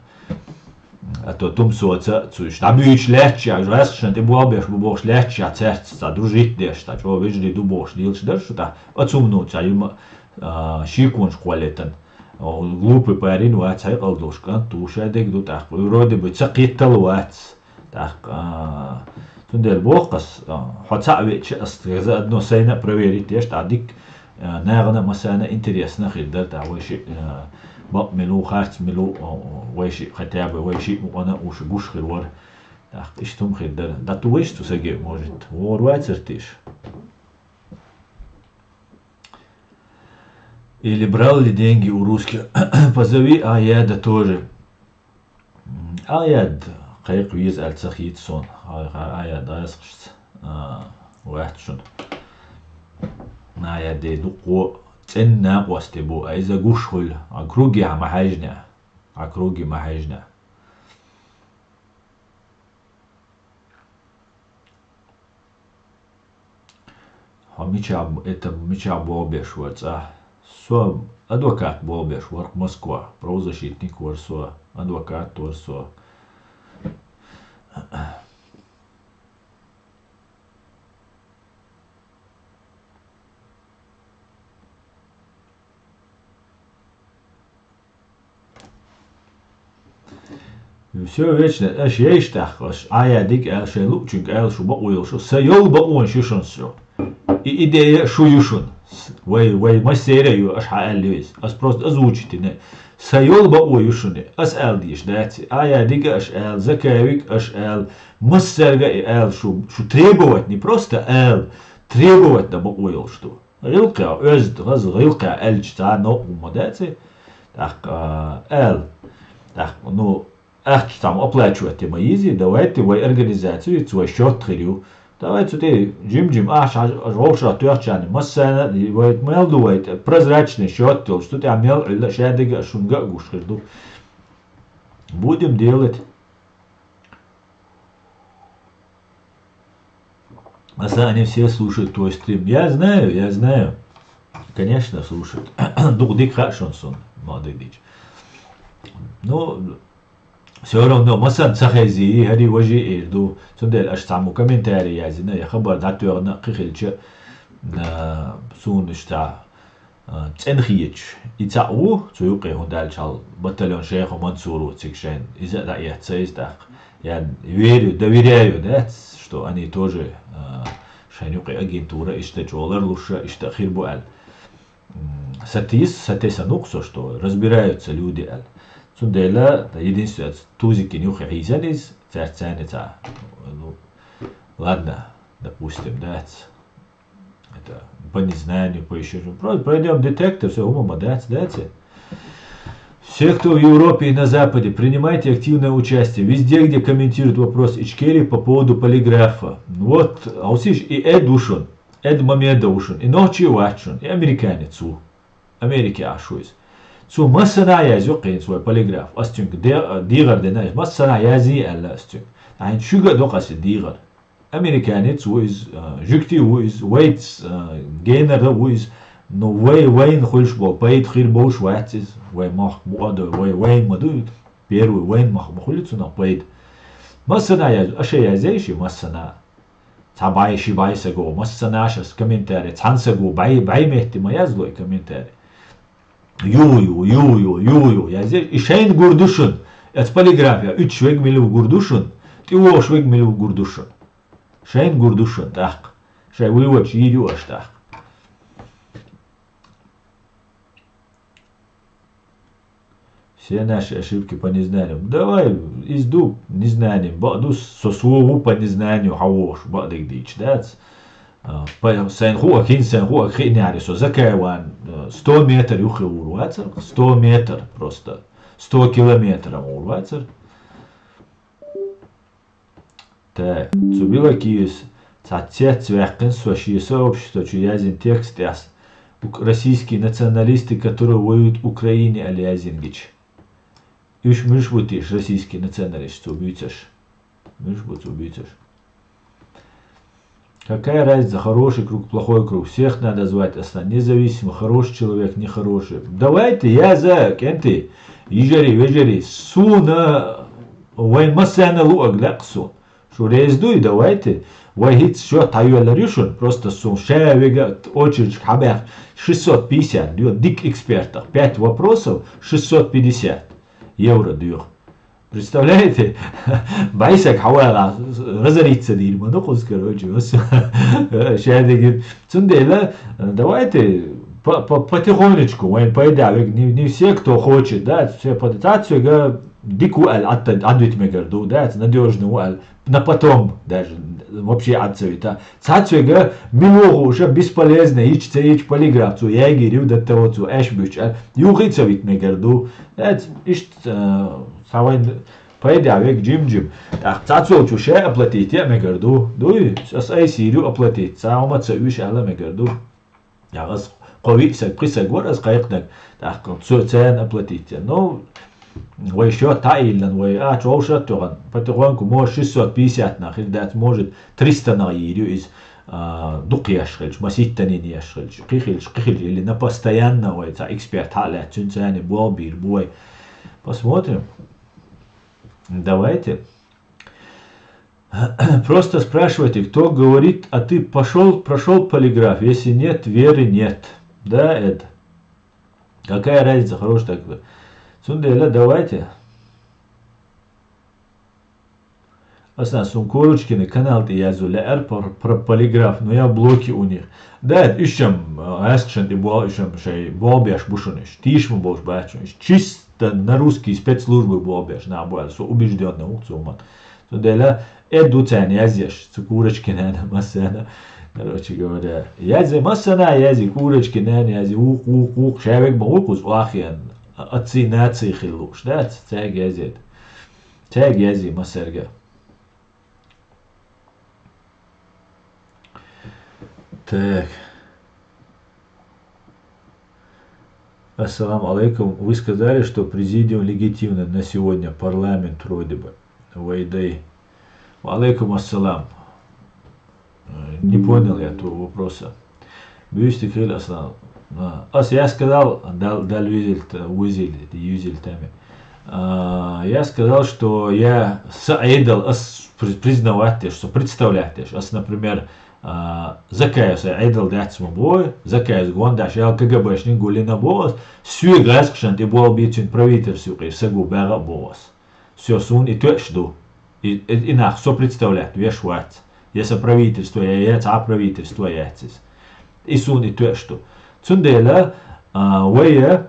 то том соца, цуш. Набюч легче, раз что ты буабеш, бубош легче, церца, дружить дешь, так что вижди дубош, дилш дершу, так отсумнуть, а им шикун школетен. Глупый парень вац хай қалдушка туша дег ду так вроде бы цақиттал вац так тундел боқас хотя ведь заодно сайна проверить я что дик наверное масана интересно хиддар таваши бак милу харц милу вайши хотя бы вайши она уж гуш хирвар так иштум хиддар да ту вайш ту саге может вор вацертиш Или брал ли деньги у русских? Позови Аяда тоже. آياد قيق ويز التخيت صون آياد أسقشت واحد شون آياد دي دقو تنا قوستبو إذا قوشل عكروجي ما حاجنا عكروجي ما حاجنا это меча Бобеш варца со адвокат Бобеш варк Москва правозащитник варсо адвокат варсо все вечно аш ейштах аш аядик эл шелучик эл шу бакуйл шу сайол бакуон шушон все и идея шуюшун вай мастерею аш хаэллюис ас просто озвучите сайол бакуюшун ас эл диш дати аядик аш эл закавик аш эл мастерга эл шу требовать не просто эл требовать да бакуйл что рилка өз раз рилка элчта но умадати так эл так ну Ах, там оплачивать мои, давайте вы организацию, свой счет трию. Давайте ты джим, роша тёрчани, массана, вы мелдуете, прозрачный счет, что ты амел, или шадига, шунга, гушхерду. Будем делать. А они все слушают твой стрим. Я знаю. Конечно, слушают. Дух хашонсон, молодой дичь. Ну, все равно مثلا تخزي هذه وجه إردو تندل أشتعمو كمنتاري يازنا يا خبر داتورنا قخلش سون اشتع تنخيج يتعو تيوقي هندال شال بطلون شيخ ومنصور تكشين إذا دا يحتسيز داق يعني يويريو دويريو ده что они тоже шанюقи агентура иштечолар лучше иштахир буал сатиса нуксо что разбираются люди ал Сундела, единственное, тузики нюхи изянис, царцаница. Ладно, допустим, да, это по незнанию, по еще чему. Просто пройдем детектор, все, умом, да. Все, кто в Европе и на Западе, принимайте активное участие. Везде, где комментируют вопрос Ичкери по поводу полиграфа. Вот, а усиш и Эдушун, Эд Мамедушун, и Ночи Вачун, и американец, Америки Ашуис. So masana yazıqin so poligraf astünk diğer denay masana yazı alla astünk yani şuga doqası diğer Amerikanet so is jukti who is weights gainer who is no way نخلش بو بايد خير بوش واتس way مخ بوده way مدود بيرو way مخ بخلصنا بايد masana yazı aşağı yazışı masana tabai şibaysa go masana aşas komentari tansago bay mehti ma yazloy komentari Ю. Я здесь. И шейн гурдушун. Это полиграфия. 3 швег милив гурдушун. Ты о швег милив гурдушун. Шейн гурдушун. Так. Шей вывоч идешь так. Все наши ошибки по незнанию. Давай изду незнанием. Баду со слову по незнанию. Хавош. Бадык дичь. Да? Сенхуа хиняри со закаеван 100 метров юхи урвацер 100 метров просто 100 километров урвацер так цубила киес цатцет цвяхкин соши сообщество чуязин текст яс российские националисты которые воюют в Украине алязингич иш мыш бутиш российские националисты убийцаш мыш бут убийцаш. Какая разница, хороший круг, плохой круг, всех надо звать, независимо, хороший человек, нехороший. Давайте, я за кенты, ежери, суна, вай масана луак лаксу. Что рездуй, давайте, вай хит счет таюэла решен, просто сум шевега, очередь хабях, 650, дик экспертах, 5 вопросов, 650 евро дюх. Представляете? Байсак хавала разориться дирма, ну хоть короче, шадыгин. Цундела, давайте потихонечку, не все, кто хочет, да, все податацию, дику адвит мегарду, да, надежный на потом даже вообще отцевита. Цацуга милогу уже бесполезно, ич полиграфцу, я гирю до того, эшбюч, югицевит мегарду, да, ишт Савай Пойди, век джим. Так, цацол чуше оплатить, я мегарду. Дуй, с ай сирию оплатить. Цаума цаюш ала мегарду. Я раз قوي قصة ورز قايقنك تحكم سوتين أبلاتيتيا نو ويشو تايلن وي شوشة تغن فتغنكو مو شسوت بيسياتنا خير دات موجد 300 نايريو إز دقي يشغلش ما 6 يشغلش قيخلش اللي на постоянно وي تا эксперт حالات تنساني بوابير بوي посмотрим. Давайте. Просто спрашивайте, кто говорит, а ты прошел полиграф, если нет, веры нет. Да, это. Какая разница, хорош так. Сунделя, давайте. Аслан Сункурочкины канал yazılar про полиграф, но я блоки у них. Да, это ищем, аскшен и ищем шей болбеш бушуниш. Тиш мы больше бачуниш. Чисто на русские спецслужбы болбеш на боль, со убежденный уцуман. Сунделя, эду цен язешь, Сункурочкины на масана. Короче говоря, язи масана, язи курочкины, язи ух, шевек баукус лахиан. Отцы нации хилуш, да, тяг язит. Тяг язи масерга. Так. Ассаламу алейкум. Вы сказали, что президиум легитимный на сегодня, парламент вроде бы. Вайдай. Алейкум ассалам. Не понял я этого вопроса. Бюстик или ассалам. Я сказал, я сказал, что я айдал признавать, что представлять, например, закаяс айдал дать бой, закаяс гондаш, я КГБшник гулина бос, сюй гасшан ты был битвин правительству, и сагу бага бос. Все сун и точно, и нах, все представлять, вешвать, если правительство, я правительство, и сун и точно. Цундела, вая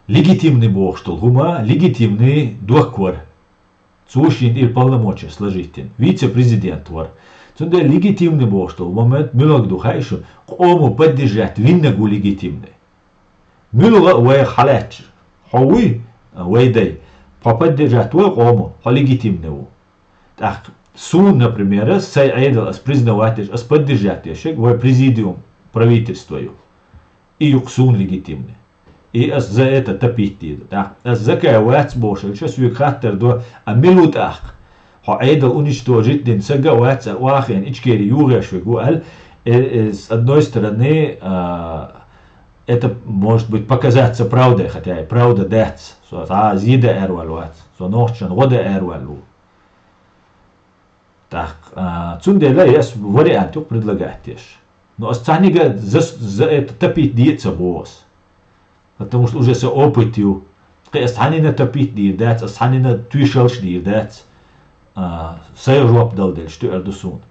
легитимный бог, что гума легитимный доквар, цушин и полномочия сложитель, вице-президент вар. Цундела легитимный бог, что в момент милок духайшу, кому поддержать виннагу легитимный. Милуга вая халач, хауи вайдай, поддержать вая кому, легитимный. Так, сун, например, сай айдал, признавать, поддержать, вая президиум. Правительству и юксун легитимный. И за это топить тиду. За какая вац больше, сейчас вы хаттер до амилутах. Айдал уничтожить день сага вац вахен ичкери югаш вегуал. С одной стороны, это может быть показаться правдой, хотя и правда дец. Зида эрвал вац, ноччан вода эрвалу. Так, цундела есть вариант предлагать. Но останется за это топить деться босс. Потому что уже с опытью, останется топить деться, останется тушалш деться, сей жоп дал дель, что эрдусун.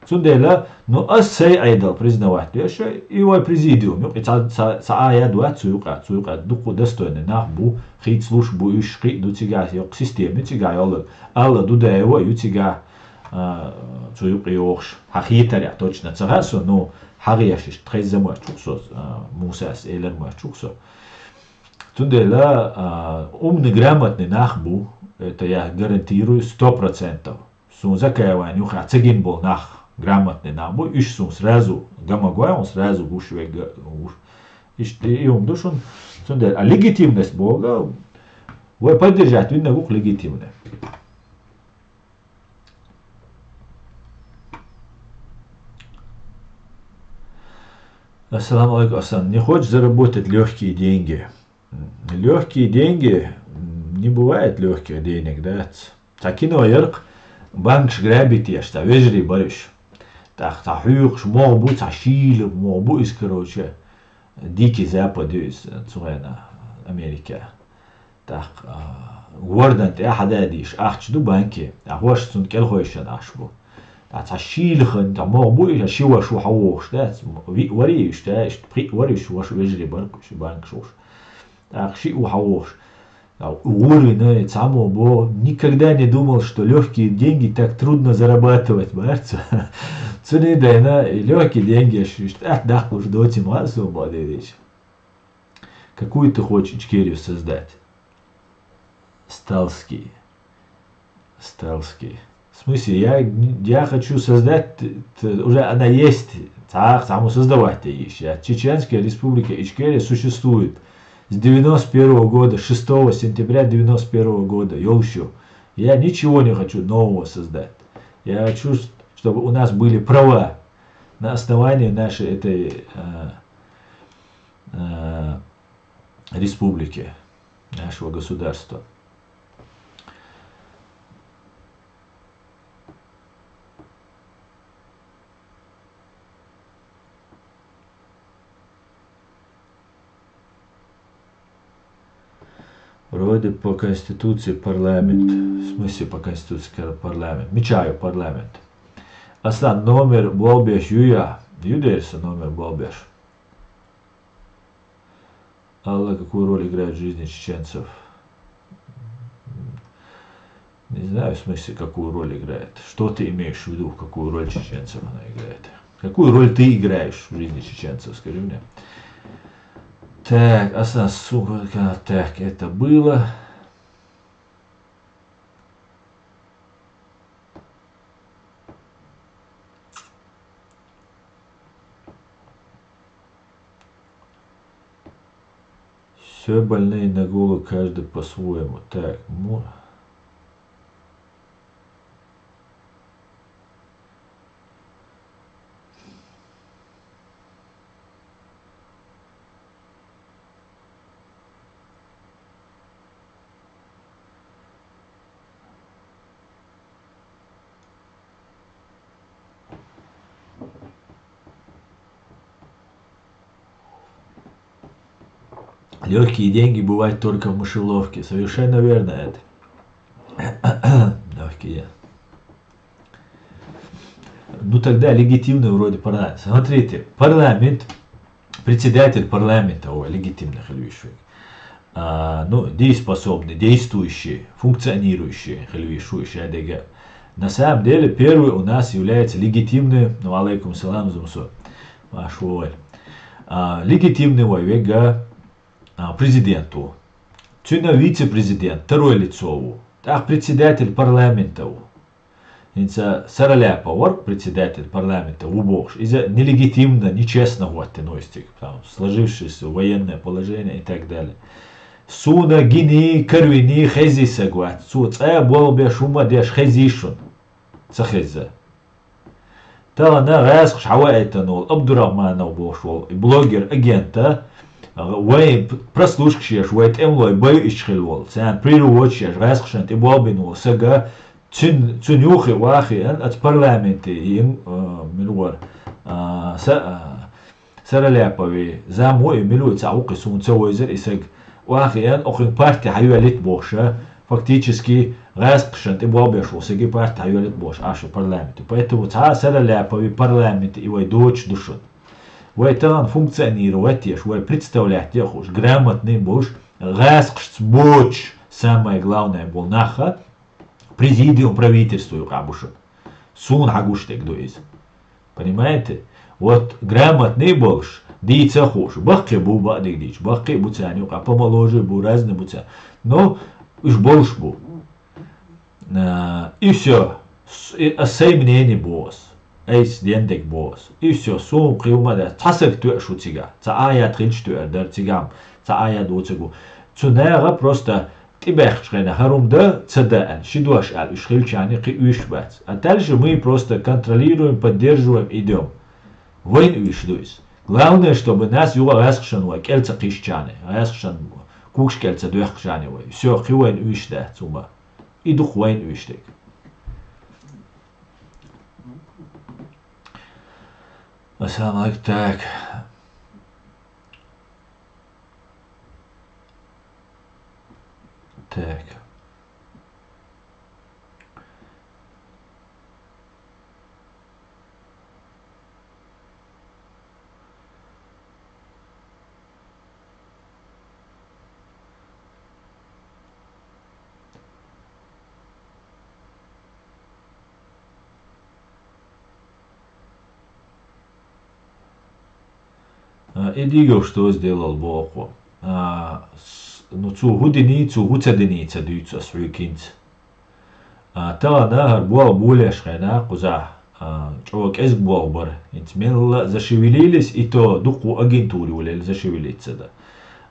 Цундела, но сей айдал признавать, что и его президиум, и цаая дуа цуюка, дуку достойный нахбу, хит службу и шхит до тига, йок системе тига, алла дуда его и тига цуюк и охш, хахитаря точно цагасу, но حقيقش تخيز ما تشوكسو موساس إلى ما تشوكسو تندلا грамотный нахбу это я гарантирую 100%. Сун закаевань уха цегин был нах грамотный нахбу иш сун сразу гамагуай он сразу гушвег иш и душун тундела легитимность Бога вы поддержать видно гух легитимная. Ассаламу алейкум, Асан. Не хочешь заработать легкие деньги? Легкие деньги, не бывает легких денег, да? Такино ярк, банк грабит я, что вежри бариш. Так, тахюк, мог быть ашил, мог быть, короче, дикий запад из Америки. Так, гвардан ты ахададиш, ахчду банки, ахваш сун келхойшан ашбу. Ташилхан, там мог шива шу хавош, да, вариш, да, вариш, ваш вежри банк шуш. Так, ши у хавош. Уровень, само бо никогда не думал, что легкие деньги так трудно зарабатывать, барца. Цены дайна легкие деньги, что да, уж доти массу молодец. Какую ты хочешь ичкерию создать? Сталский. Сталский. В смысле, я хочу создать, уже она есть, саму создавать еще. Чеченская республика Ичкерия существует с 91 года, 6 сентября 91 года, еще. Я ничего не хочу нового создать. Я хочу, чтобы у нас были права на основании нашей этой республики, нашего государства. Вроде по конституции парламент. В смысле по конституции парламент. Мечаю парламент. Aslan номер болбеш юя. Юдерса номер болбеш. Алла, какую роль играет в жизни чеченцев? Не знаю, в смысле, какую роль играет. Что ты имеешь в виду, какую роль чеченцев она играет? Какую роль ты играешь в жизни чеченцев, скажи мне. Так, сука, так, это было. Все больные на голову, каждый по-своему. Так, легкие деньги бывают только в мышеловке. Совершенно верно это. Легкие. Ну тогда легитимный вроде парламент. Смотрите, парламент, председатель парламента, легитимных хельвишвик, ну, дееспособный, действующий, функционирующий хельвишвик, АДГ. На самом деле первый у нас является легитимный, ну алейкум салам зумсу, легитимный вега президенту, цюна вице-президент, второе лицо, так председатель парламента. Сараля Паворк, председатель парламента, убогш, из-за нелегитимно, нечестного относится, сложившееся военное положение и так далее. Суна гини, карвини, хези сагват, суца болбе шума деш хезишун, сахеза. Талана раз шауэта нол, Абдурахманов бошвол, блогер агента, вей прослушкшеш, вей эмлой бой ичхилвол, сан приручеш, раз шант и болбинул, сага. Цюнюхи вахи от парламента им милуар сараляпови за мой милуется ауки сунцевойзер и сэг вахи охин партия хаюалит боша фактически раскшент и бобешу сеги партия хаюалит бош ашу парламент. Поэтому сараляпови парламент и вой дочь душон. Вой тан функционировать еш, вой представлять еш уж грамотный бош раскшт боч самое главное был наха. Президиум правительству Хабуша. Сун Хагуштек дуиз. Понимаете? Вот грамотный больш, дийца хош. Бахке бу бадик дич. Бахке буцаню, а помоложе бу, разные буцан. Но уж больш бу. И все. Сей мнение босс. Эйс дендек босс. И все. Сун приумада. Тасек туэ шутига. Ца аят ринч туэ дар тигам. Ца аят уцегу. Цунера просто Тибехшрена харумда цадаан, шидуаш аль, шхильчани қиюшбац. А дальше мы просто контролируем, поддерживаем, идем. Войн уишдуис. Главное, чтобы нас юга расхшануа, кельца қишчаны, расхшан, кукш кельца дуяхшаны. Все, хивайн уишда, цума. И дух войн уиштек. Асалам так. Так. Эдигов что сделал Богу? ну цу гудиницу гуцадиница дюйца свюкинц та нахар буал булешхена куза чок эск буалбар интмелла зашевелились и то дуку агентуре улел зашевелиться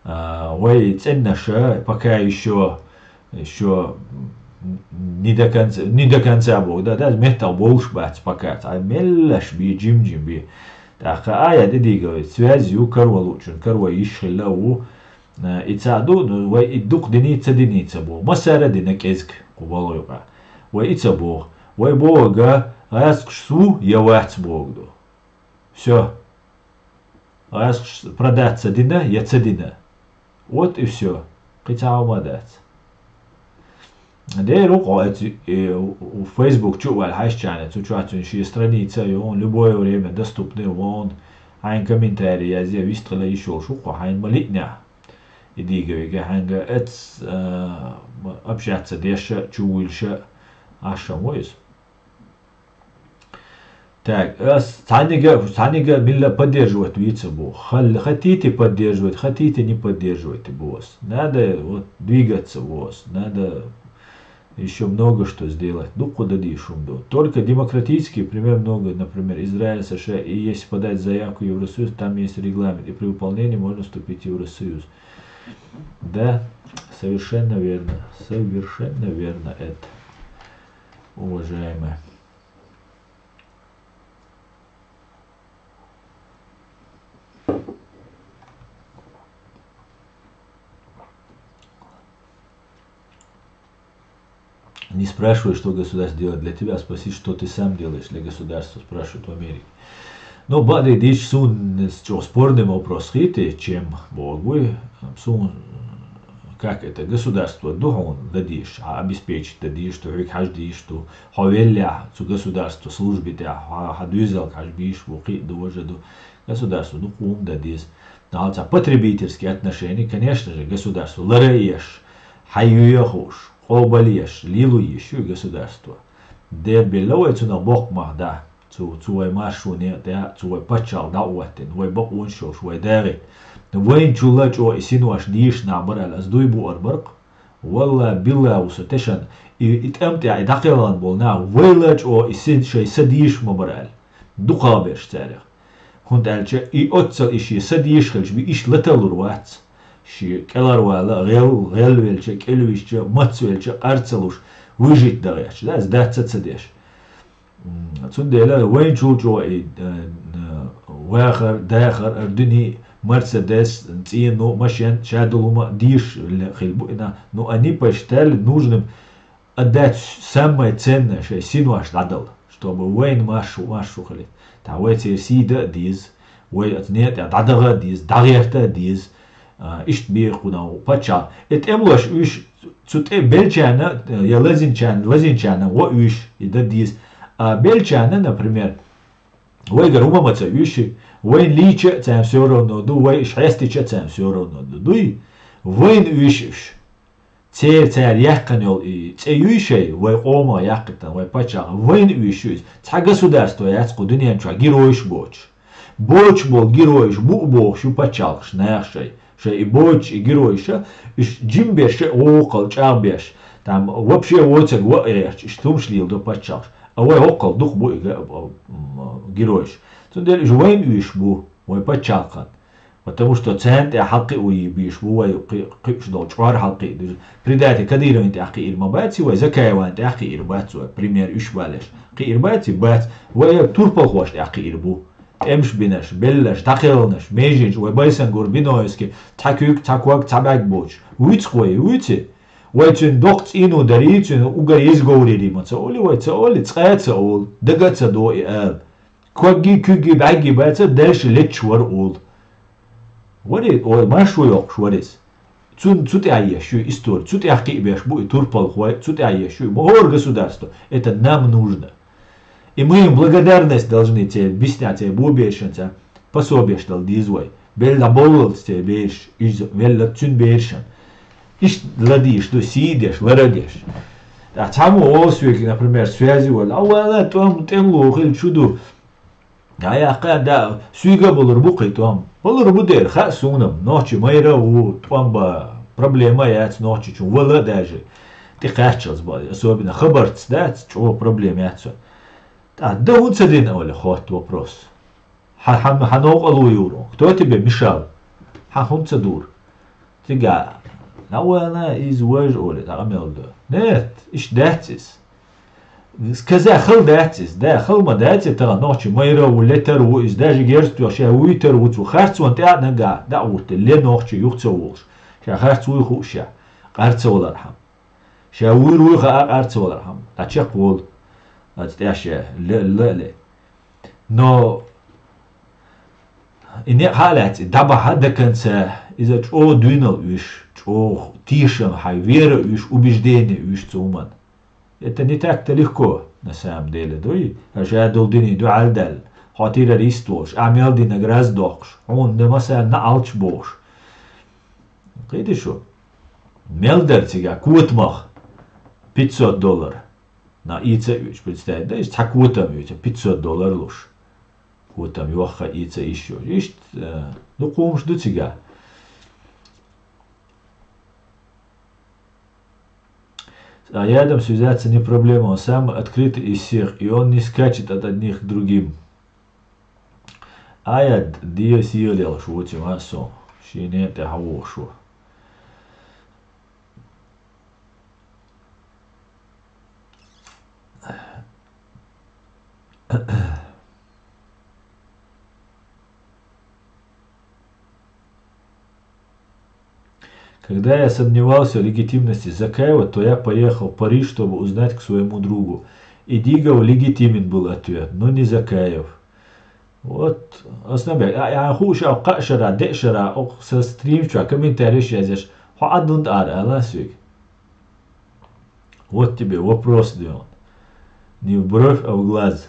да ой ценнаша пока еще не до конца был да метал больше бац пока а меллаш би джим би так ая диди говорит связью карвалучун карва ишхила у ицаду ну ой идук диница был масара динак эск кубалойга ой ица бог ой бога аскшсу явац богду все аскш продаться дина яцадина вот и все китаумадать ده رقعت в Facebook чувал хайшчане цучатун ши страница и он любое время доступны он хайн комментарий я зе вистрела еще шуqa хайн малитня и диговига ханга эц общаться деша чуильша аша моис так санига милла поддерживать вицебу хотите поддерживать хотите не поддерживайте босс надо вот двигаться босс надо еще много что сделать. Ну, куда дишумду. Только демократический пример много. Например, Израиль, США. И если подать заявку в Евросоюз, там есть регламент. И при выполнении можно вступить в Евросоюз. Да, совершенно верно. Совершенно верно это. Уважаемые. Не спрашивай, что государство делает для тебя, спроси, что ты сам делаешь для государства, спрашивают в Америке. Но бады дичь сун спорный вопрос хиты, чем Богу, сун как это государство духон дадишь, обеспечить дадишь, что век хаждишь, что хавелля цу государство службе да хадюзел хажбиш вуки довожеду государство духом дадис. Налца потребительские отношения, конечно же, государство лараеш, хаюяхуш. Обалеш, лилу еще и государство. Де беловец на бог махда, цуай маршу не, да цуай пачал да уатен, вай бог уншош, вай дерет. Вайн чулач о исинуаш диш на барал, аздуй бу арбарк. Валла билла усатешан, и итамтя и дакилан болна, вайлач о исин шей садиш мабарал. Духабеш царих. Хунд алча и отцал иши садиш хальш би иш латалур вац. شي كلاروالا غيل ويلشا كلويشا ماتسويلشا أرسلوش ويجيت دغيش لا زدات تصديش تنديلا وين شو واخر داخر أردني مرسيدس نتينو ماشين شادو ما ديش خلبونا نو أني باشتال нужным отдать самое ценное شيء سينواش عدل чтобы وين ماشو خلي تعويتي سيدا ديز ويتنيت عدغا ديز دغيرتا ديز ишт бехунау пача эт эмлаш уш цуте белчана я лазинчана во уш и да дис а белчана например вой гарумамаца уши вой лича цам все равно ду вой шестича цам все равно дуй войн уш цер яхканел и цеюшей вой ома яхката вой пача войн уш ца государство яцку дуньям ча героиш боч бол героиш бу шу пачалш нахшей и боч и героиша и джимбеше окол чабеш там вообще воцег воэч штум шлил до пачаш а вой окол дух бу героиш тундел жвайн уиш бу вой пачалкан потому что цент я хакки уи биш бу вой кыш до чвар хакки придайте кадиру инте хакки ирмабати вой закаева инте хакки ирбатсу пример уш балеш ки ирбати бат вой турпал хош хакки ирбу эмш бинаш беллаш тахелнаш межич вой байсан горбиноиски такуак цабак боч уицхой уици войцин докц ину дарицин угар изговрири маца оли войца оли цаца ол дагаца до и ал куги баги баца дальше лечвар ол вори ой машу yok шварис цути аяшу истор цути ахки беш бу турпал хой цути аяшу мор государство это нам нужно. И мы им благодарность должны тебе объяснять, тебе бубешенца, пособие что дизвой, белла боллс тебе беш, велла цун бешен. Иш ладишь, что сидишь, ладишь. А там освеки, например, связи вот, а вот там темло, хил чуду. А я когда суйга болор букай там, болор будер, ха сунам, ночи майра у там ба проблема яц ночи чу вала даже ты качалс бали особенно хабарц дац чу проблема яц да он цедин оля хот вопрос ханок алу юро кто тебе мешал хун цедур тига نوانا إزواج أولد عمل ده نت إيش داتس كذا خل داتس ده خل ما داتس ترى نوتش ميرا ولتر وإز داج جيرست وشا ويتر وخرت وانت قاعد نقع دعوت اللي نوتش يختوش شا خرت ويخوشا قرت ولا رحم شا ويروح قرت ولا رحم أتشق بول أتشا لا نو إني حالات دابا هذا كان إذا تشو دوينل ويش تشو تيشن حيوير ويش убеждение ويش цуман. Это не так-то легко на самом деле. Дуй, аж долдини ду алдал. Хатира ристлош, амелди на граздохш. Он не маса на алчбош. Видишь что? Мелдер тига кутмах $500 на ица вич представь. Да есть такутам вич $500 луш. Кутам юаха ица еще. Есть ну кумш ду тига. А рядом связаться не проблема, он сам открытый из всех, и он не скачет от одних к другим. А я диас елел шути массо, шине те хавошу. Когда я сомневался в легитимности Закаева, то я поехал в Париж, чтобы узнать к своему другу. И Дигов легитимен был ответ, но не Закаев. Вот, основе, я хуша кашара, дешара, со стримча, комментарий здесь, хуаднут ар, аласвик. Вот тебе вопрос, Дион. Не в бровь, а в глаз.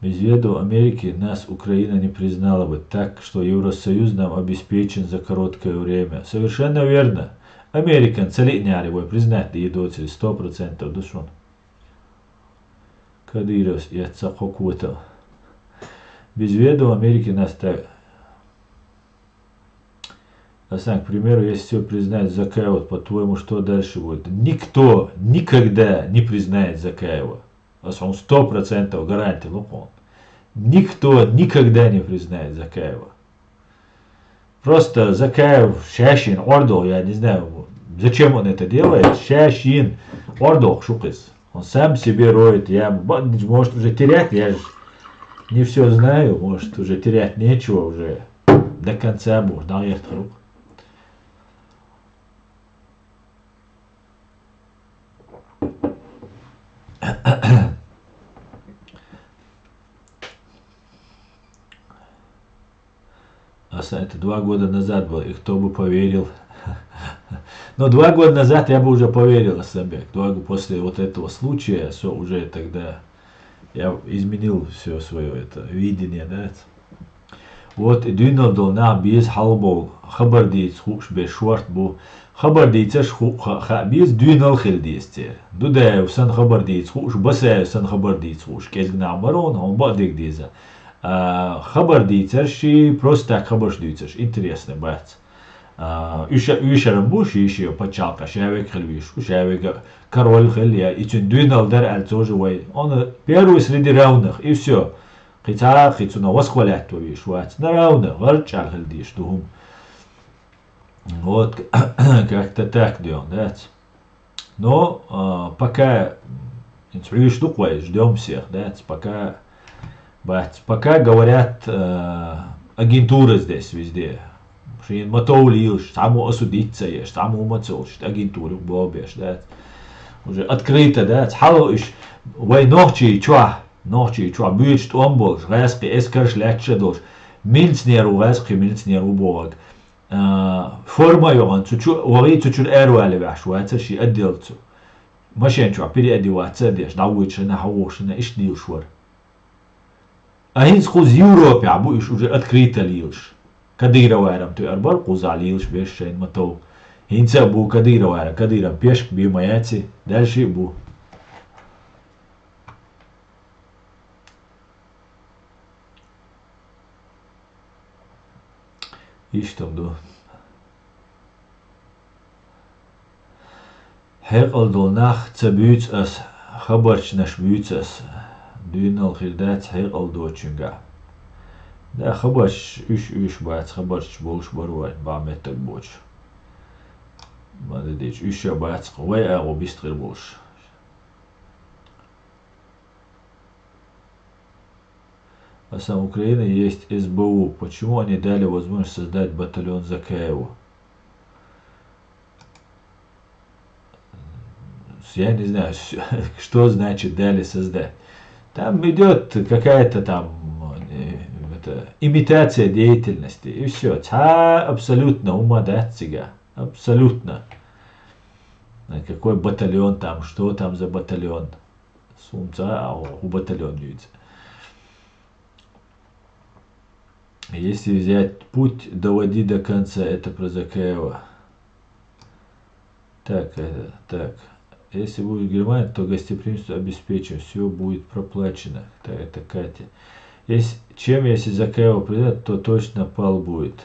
Без веду Америки нас Украина не признала бы, так что Евросоюз нам обеспечен за короткое время. Совершенно верно. Американ целитняревой признать едоцель 100% душон. Кадырос и отца Хокута. Без веду Америки нас так... Асан, к примеру, если все признать Закаева, по-твоему, что дальше будет? Никто никогда не признает Закаева. Он 100% гарантия лупон. Никто никогда не признает Закаева. Просто Закаев Шашин Ордо, я не знаю, зачем он это делает. Шашин Ордо Шукис. Он сам себе роет яму. Может уже терять, я же не все знаю. Может уже терять нечего уже. До конца может, наверное. Это 2 года назад было, и кто бы поверил. Но 2 года назад я бы уже поверил себе. После вот этого случая, уже тогда я изменил все свое это видение, да. Вот и дюнал на без халбол, хабардиц хуш без шварт бу, хабардицаш хуха без дюнал хилдистер. Дудая сан хабардиц хуш, басая сан хабардиц хуш, кезгна барон, он бадик диза. Хабар дийцерши просто так хабар дийцерш. Интересно, бац. Üşerem bu işi paçalka şevek хилвиш, шевек король хилия, и чун дюнал дар альцожи вай. Он первый среди равных, и все. Хица хицуна восхвалять твои швац. На равных, варчал хилдиш тухум. Вот как-то так делал, да. Но пока ждем всех, да, пока говорят агентура здесь везде. Шин матоулиш, саму осудиться есть, саму мацолш, агентуру бобеш, да. Уже открыто, да. Халоиш, вай ночи чуа, бьют омбол, раски эскарш лячедош, минцнеру раски, минцнеру бог. Форма йоган, وري تشور أروالي بعشوات شيء أديلتو ماشين شو عبيري أدي واتساديش دعويتش أنا حوش أنا إيش ديل شور أهين سخوز يوروبي عبو إيش وجه أتكريتا ليلش Kadīra varam tu arbar kuzalīlš biešķain matov. Hinca bū kadīra varam, kadīram piešk bija majaci, dalši bū. İştem du. Her oldu nach zabüts as, habarç naş büts as. Dünal khirdats her oldu çünga. Da habarç üç bayat habarç boluş barvay bamettak boç. Mada deç üç bayat vay ağo bistrir boluş. А сам Украина есть СБУ. Почему они дали возможность создать батальон Закаеву? Я не знаю, что значит дали создать. Там идет какая-то там имитация деятельности. И все. Абсолютно умадатцига. Абсолютно. Какой батальон там, что там за батальон. Сумца, у батальон видится. Если взять путь, доводи до конца, это про Закаева. Так. Если будет Германия, то гостеприимство обеспечим, все будет проплачено. Так, это Катя. Если Закаева признают, то точно пал будет.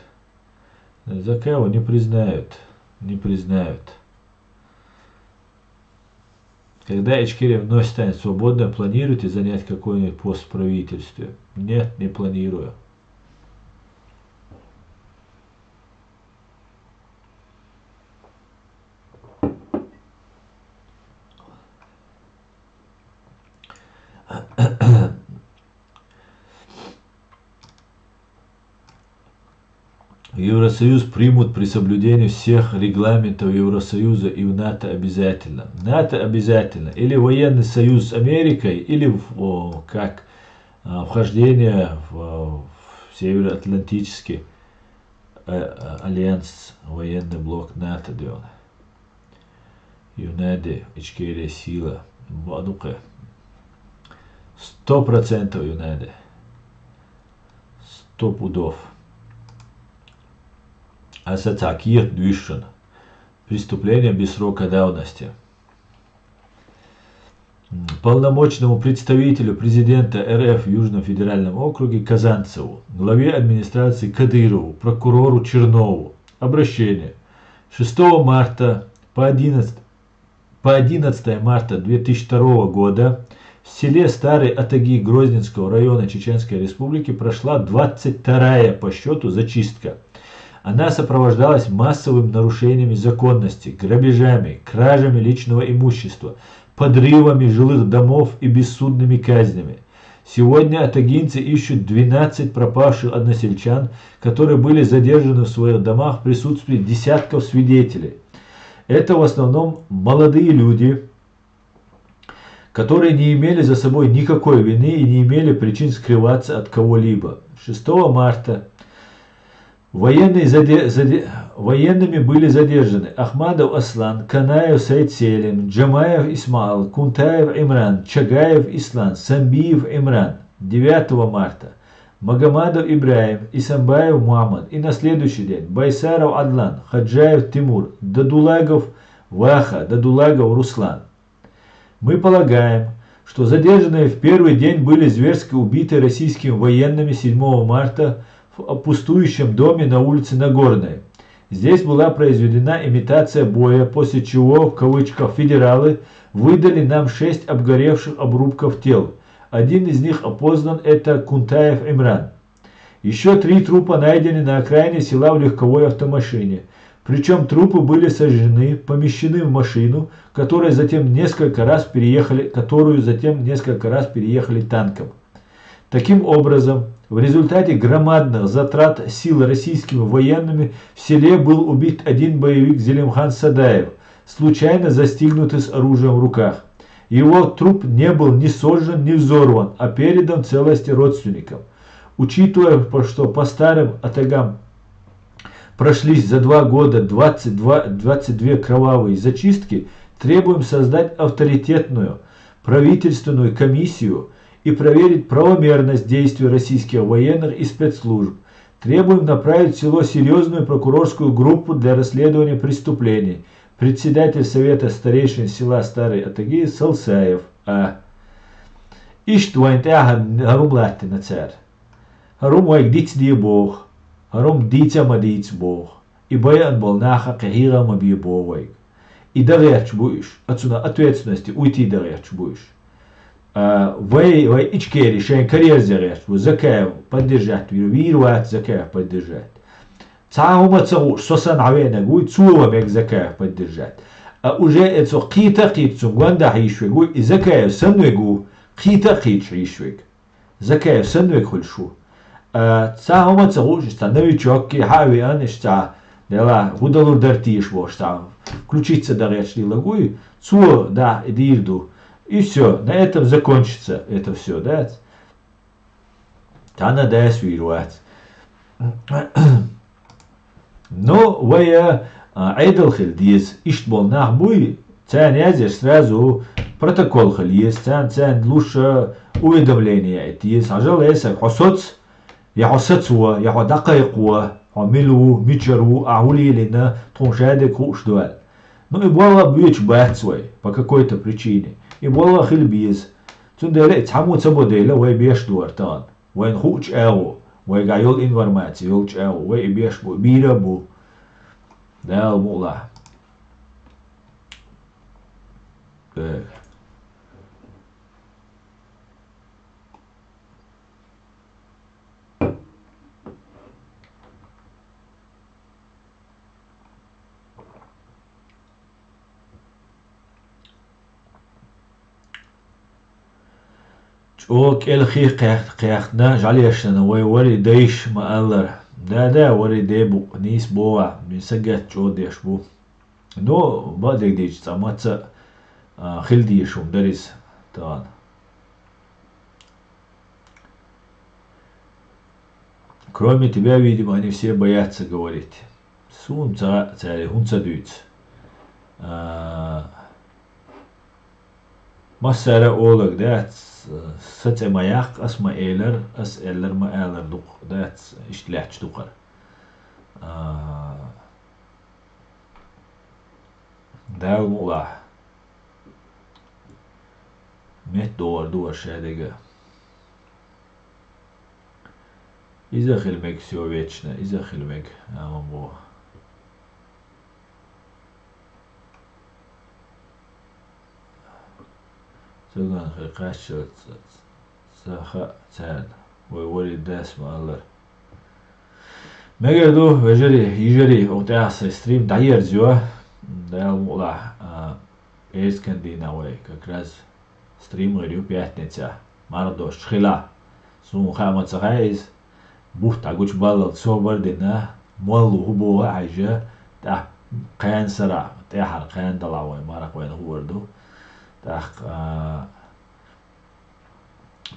Закаева не признают. Не признают. Когда Ичкерия вновь станет свободной, планируете занять какой-нибудь пост в правительстве? Нет, не планирую. Евросоюз примут при соблюдении всех регламентов Евросоюза и в НАТО обязательно. НАТО обязательно. Или военный союз с Америкой, или как вхождение в Североатлантический альянс, военный блок НАТО. Юнаде, Ичкерия сила. 100% Юнаде. 100 пудов. Асацакир Двишин. Преступление без срока давности. Полномочному представителю президента РФ в Южном федеральном округе Казанцеву, главе администрации Кадырову, прокурору Чернову. Обращение. 6 марта по 11 марта 2002 года в селе Старый Атаги Грозненского района Чеченской Республики прошла 22-я по счету зачистка. Она сопровождалась массовыми нарушениями законности, грабежами, кражами личного имущества, подрывами жилых домов и бессудными казнями. Сегодня атагинцы ищут 12 пропавших односельчан, которые были задержаны в своих домах в присутствии десятков свидетелей. Это в основном молодые люди, которые не имели за собой никакой вины и не имели причин скрываться от кого-либо. 6 марта военными были задержаны Ахмадов Аслан, Канаев Саид Селим, Джамаев Исмаил, Кунтаев Имран, Чагаев Ислам, Самбиев Имран. 9 марта Магомадов Ибраим, Исамбаев Мухаммад. И на следующий день Байсаров Адлан, Хаджаев Тимур, Дадулагов Ваха, Дадулагов Руслан. Мы полагаем, что задержанные в первый день были зверски убиты российскими военными 7 марта в пустующем доме на улице Нагорной. Здесь была произведена имитация боя, после чего, в кавычках, федералы выдали нам 6 обгоревших обрубков тел. Один из них опознан, это Кунтаев Имран. Еще 3 трупа найдены на окраине села в легковой автомашине. Причем трупы были сожжены, помещены в машину, которую затем несколько раз переехали танком. Таким образом, в результате громадных затрат сил российскими военными в селе был убит один боевик Зелимхан Садаев, случайно застигнутый с оружием в руках. Его труп не был ни сожжен, ни взорван, а передан в целости родственникам. Учитывая, что по старым атагам прошлись за 2 года 22 кровавые зачистки, требуем создать авторитетную правительственную комиссию и проверить правомерность действий российских военных и спецслужб. Требуем направить в село серьезную прокурорскую группу для расследования преступлений. Председатель совета старейшин села Старый Атаги Салсаев. Иштвайн тяхан харум латти на царь. Харум вайк диц ди бог. Харум дитя ма диц бог. И баян был наха кахира ма би бог. И дарьяч будешь. Отсюда ответственности уйти дарьяч будешь. Вай ичкери шайн карьер заряч. Закаев поддержать. Вирват закаев поддержать. Цааума цауш сосан авена гуй цува бек закаев поддержать. Уже это қита қитсум гванда хишве гуй и закаев санвегу قيتا قيت عيشوك زكاة سنوك خلشو تساهما تسغوش استنوي تشوكي حاوي ان اشتا دلا غدلور дартиш ошта включиться даряч лагуй цу да идирду и все на этом закончится это все да тана да свируат но вая айдал хилдиз иштбол нахбуй цан язер сразу протокол خليس تان لوش уведомление اتيس عجل يسك حصت يحصت سوا يح دقائق وا عملوا ميجروا اعولي لنا تونشادك وش دوال но и было бьюч бэт свой по какой-то причине и было хилбиз тунделе цаму цабодела вай беш дуартан вайн хуч эу вай гайол информация юлч эу вай беш бу бирабу дал мула اوك الخي قيختنا جعليشنا وي ديش ما ألر دا وري ديبو نيس بوا من سجت جو ديش بو نو بعد ديش تامات خل ديشوم دريس تان кроме тебя видимо они все боятся говорить сум цари хунца дюйц مسألة أولك دات ستة ما يق اسمه إيلر أس إيلر ما إيلر دوق دات إشتلاحش دوقر داو مولاه ميت دور شادقة إذا خلمك سيو ويتشنا إذا خلمك أمام بو سوغان خيقاش ساخا تان ويوري الداس ما الله مجردو يجري وقتها ستريم داير زيوا دايل مولا ايز كان دينا وي كاكراز ستريم غيريو بياتنيتسا ماردوش خلا سون خامة تغايز بوح تاقوش بالل سو بردنا مولو هبو عايجة تا قيان سرع تاحر قيان دلاوي مارق وين هو وردو تاخ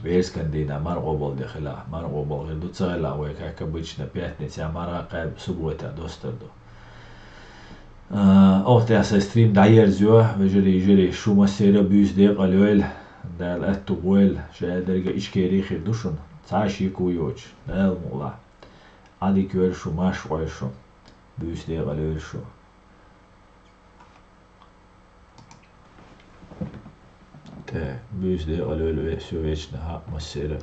بيس كان دينا مرغوبل دخلا مرغوبل غير دو تسغلا وي كاك обычно пятница марaqab суббота достердо اوتي اسا ستريم داير زو وجري شوما سيرا بيس دي قالويل دال اتوبويل شادرغا اشكيري خير دوشن تاشي كويوچ دال مولا ادي كور شو ماش ويشو بيس دي قالويل شو بيس دي قالويل ويشو ويشنا ها مسيرا